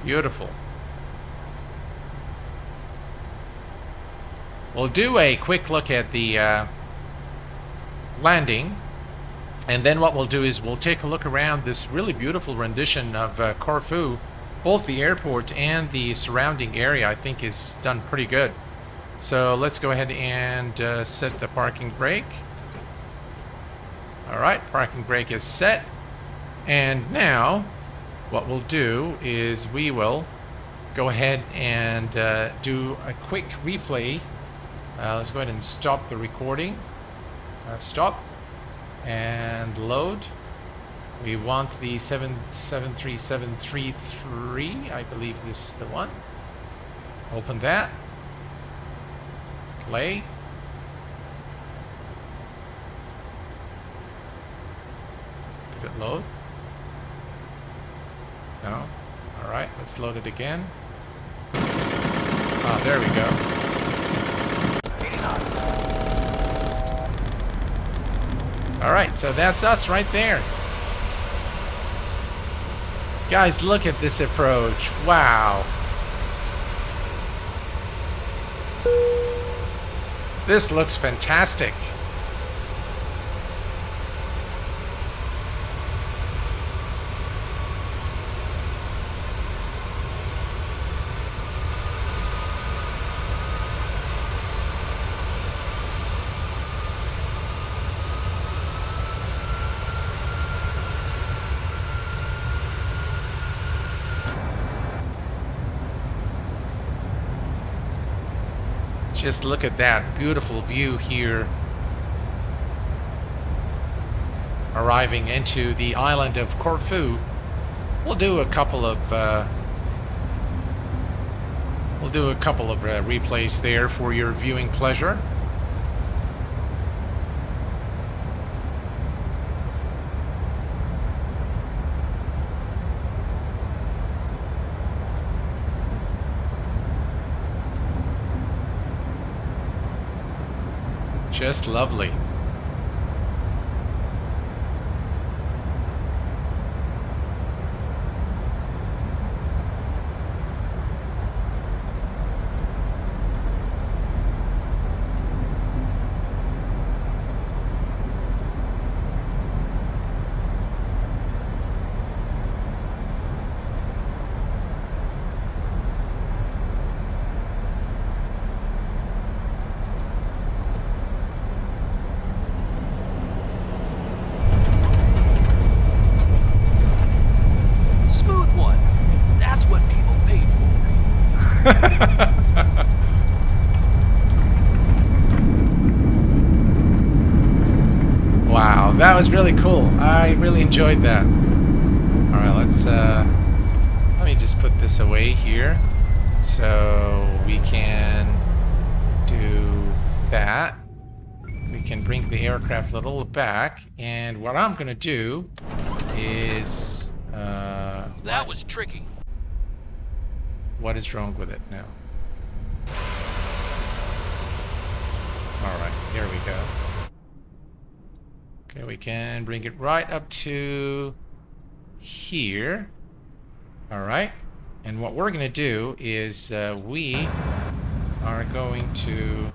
Beautiful. We'll do a quick look at the landing, and then what we'll do is we'll take a look around this really beautiful rendition of Corfu. Both the airport and the surrounding area, I think, is done pretty good. So let's go ahead and set the parking brake. Alright, parking brake is set. And now what we'll do is we will go ahead and do a quick replay. Let's go ahead and stop the recording. Stop and load. We want the 73733. I believe this is the one. Open that. Play. Did it load? No. Alright, let's load it again. Ah, there we go. Alright, so that's us right there. Guys, look at this approach. Wow. This looks fantastic. Just look at that beautiful view here, arriving into the island of Corfu. We'll do a couple of replays there for your viewing pleasure. Just lovely. Wow, that was really cool. I really enjoyed that. Alright, let's let me just put this away here so we can do that. We can bring the aircraft a little back, and what I'm gonna do is That was tricky. what is wrong with it now? Alright, here we go. Okay, we can bring it right up to here. Alright, and what we're going to do is we are going to...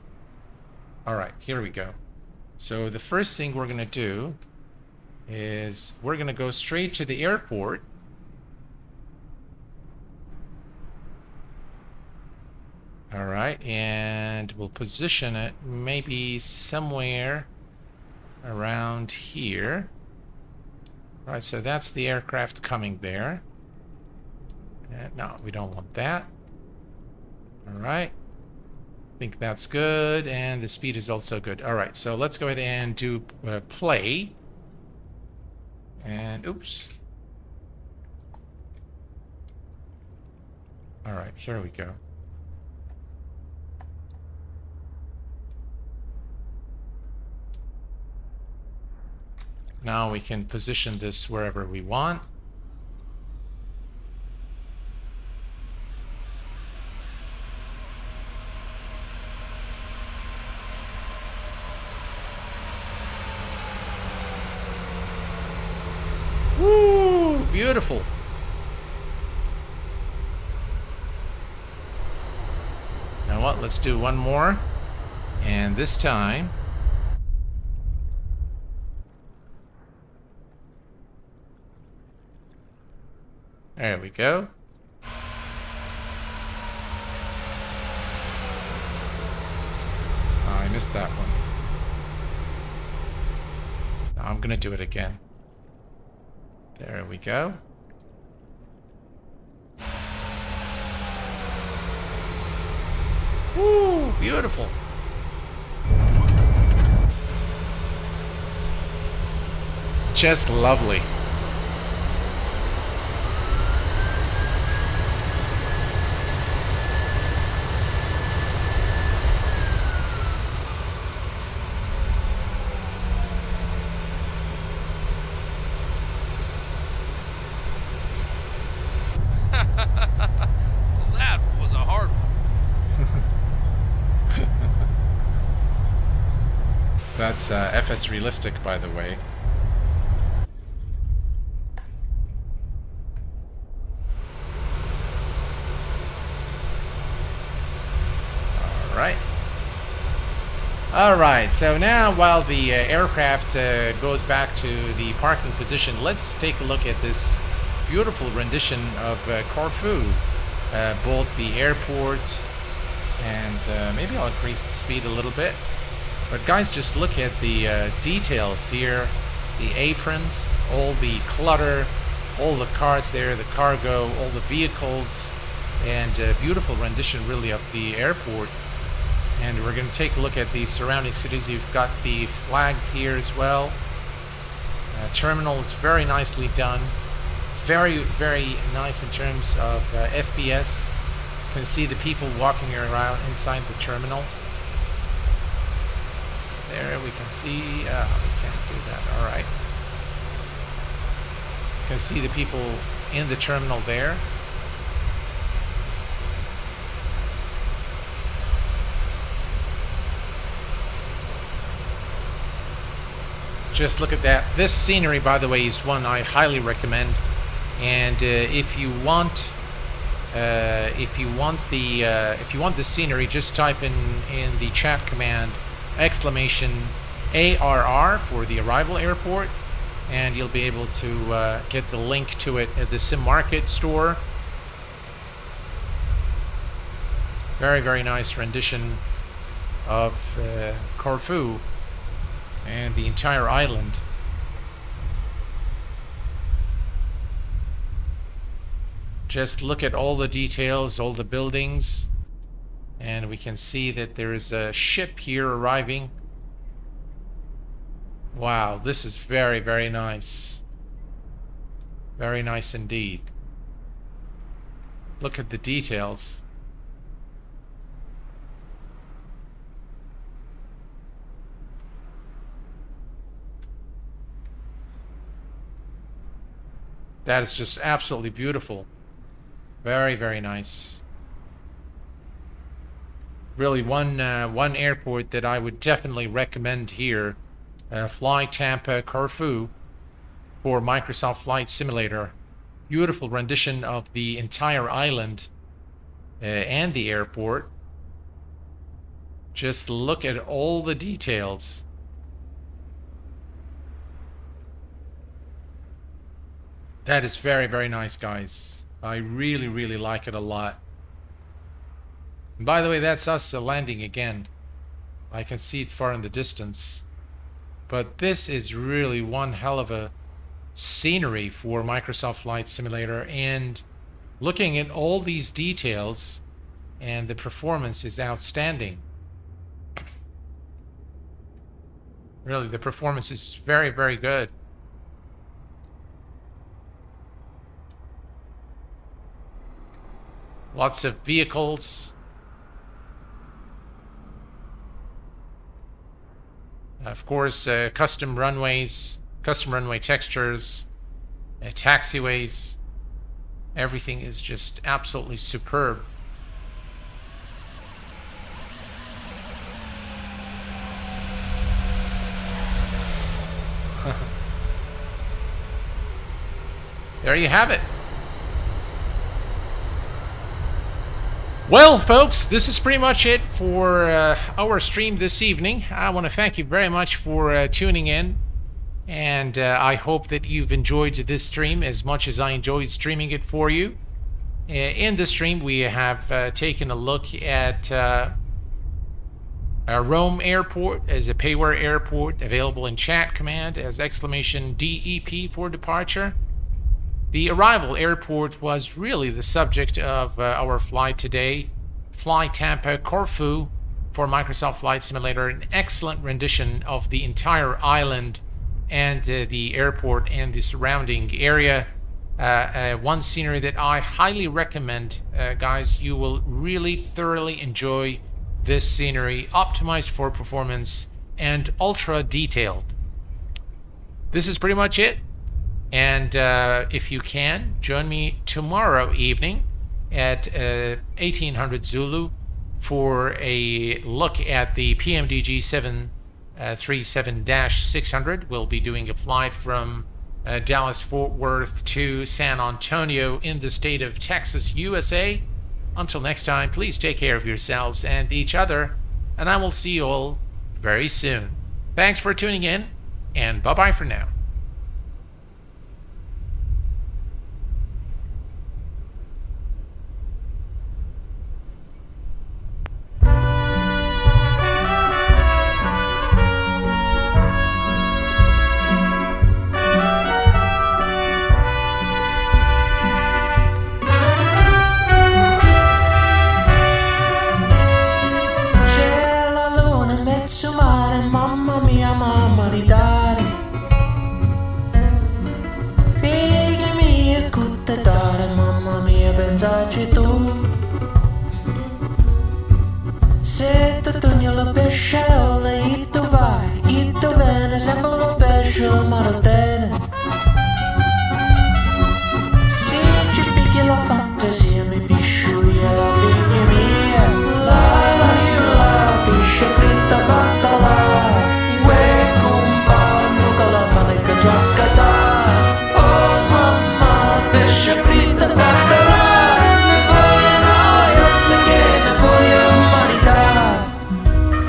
Alright, here we go. So the first thing we're going to do is we're going to go straight to the airport. Alright, and we'll position it maybe somewhere around here. Alright, so that's the aircraft coming there. No, we don't want that. Alright. I think that's good, and the speed is also good. Alright, so let's go ahead and do play. And, oops. Alright, here we go. Now we can position this wherever we want. Woo! Beautiful. Now what? Let's do one more. And this time... There we go. Oh, I missed that one. Now I'm gonna do it again. There we go. Woo! Beautiful. Just lovely. That was a hard one. That's FS Realistic, by the way. Alright, so now while the aircraft goes back to the parking position, let's take a look at this beautiful rendition of Corfu. Both the airport and maybe I'll increase the speed a little bit. But guys, just look at the details here. The aprons, all the clutter, all the cars there, the cargo, all the vehicles, and beautiful rendition really of the airport. And we're going to take a look at the surrounding cities. You've got the flags here as well. Terminal is very nicely done. Very, very nice in terms of FPS. You can see the people walking around inside the terminal. There we can see, we can't do that, alright. You can see the people in the terminal there. Just look at that. This scenery, by the way, is one I highly recommend. And if you want the scenery, just type in the chat command !ARR for the arrival airport, and you'll be able to get the link to it at the Sim Market store. Very, very nice rendition of Corfu and the entire island. Just look at all the details, all the buildings, and we can see that there is a ship here arriving. Wow, this is very, very nice. Very nice indeed. Look at the details. That is just absolutely beautiful. Very, very nice. Really, one airport that I would definitely recommend here, FlyTampa Corfu for Microsoft Flight Simulator. Beautiful rendition of the entire island and the airport. Just look at all the details. That is very, very nice, guys. I really, really like it a lot. And by the way, that's us landing again. I can see it far in the distance. But this is really one hell of a scenery for Microsoft Flight Simulator, and looking at all these details, and the performance is outstanding. Really, the performance is very, very good. Lots of vehicles. Of course, custom runways, custom runway textures, taxiways. Everything is just absolutely superb. There you have it. Well, folks, this is pretty much it for our stream this evening. I want to thank you very much for tuning in, and I hope that you've enjoyed this stream as much as I enjoyed streaming it for you. In this stream, we have taken a look at Rome Airport as a payware airport, available in chat command as !DEP for departure. The arrival airport was really the subject of our flight today. FlyTampa Corfu for Microsoft Flight Simulator, an excellent rendition of the entire island and the airport and the surrounding area. One scenery that I highly recommend, guys. You will really thoroughly enjoy this scenery, optimized for performance and ultra detailed. This is pretty much it. And if you can, join me tomorrow evening at 1800 Zulu for a look at the PMDG 737-600. We'll be doing a flight from Dallas-Fort Worth to San Antonio in the state of Texas, USA. Until next time, please take care of yourselves and each other, and I will see you all very soon. Thanks for tuning in, and bye-bye for now. Se tu togli la pesciola e tu vai, e tu vieni, sembra la pesciola maratena. Se ci picchi la fantasia, mi piscioli e la figlia mia. La, pesce fritta baccalà, uè compagno con la manica giaccata. Oh mamma, pesce fritta baccalà.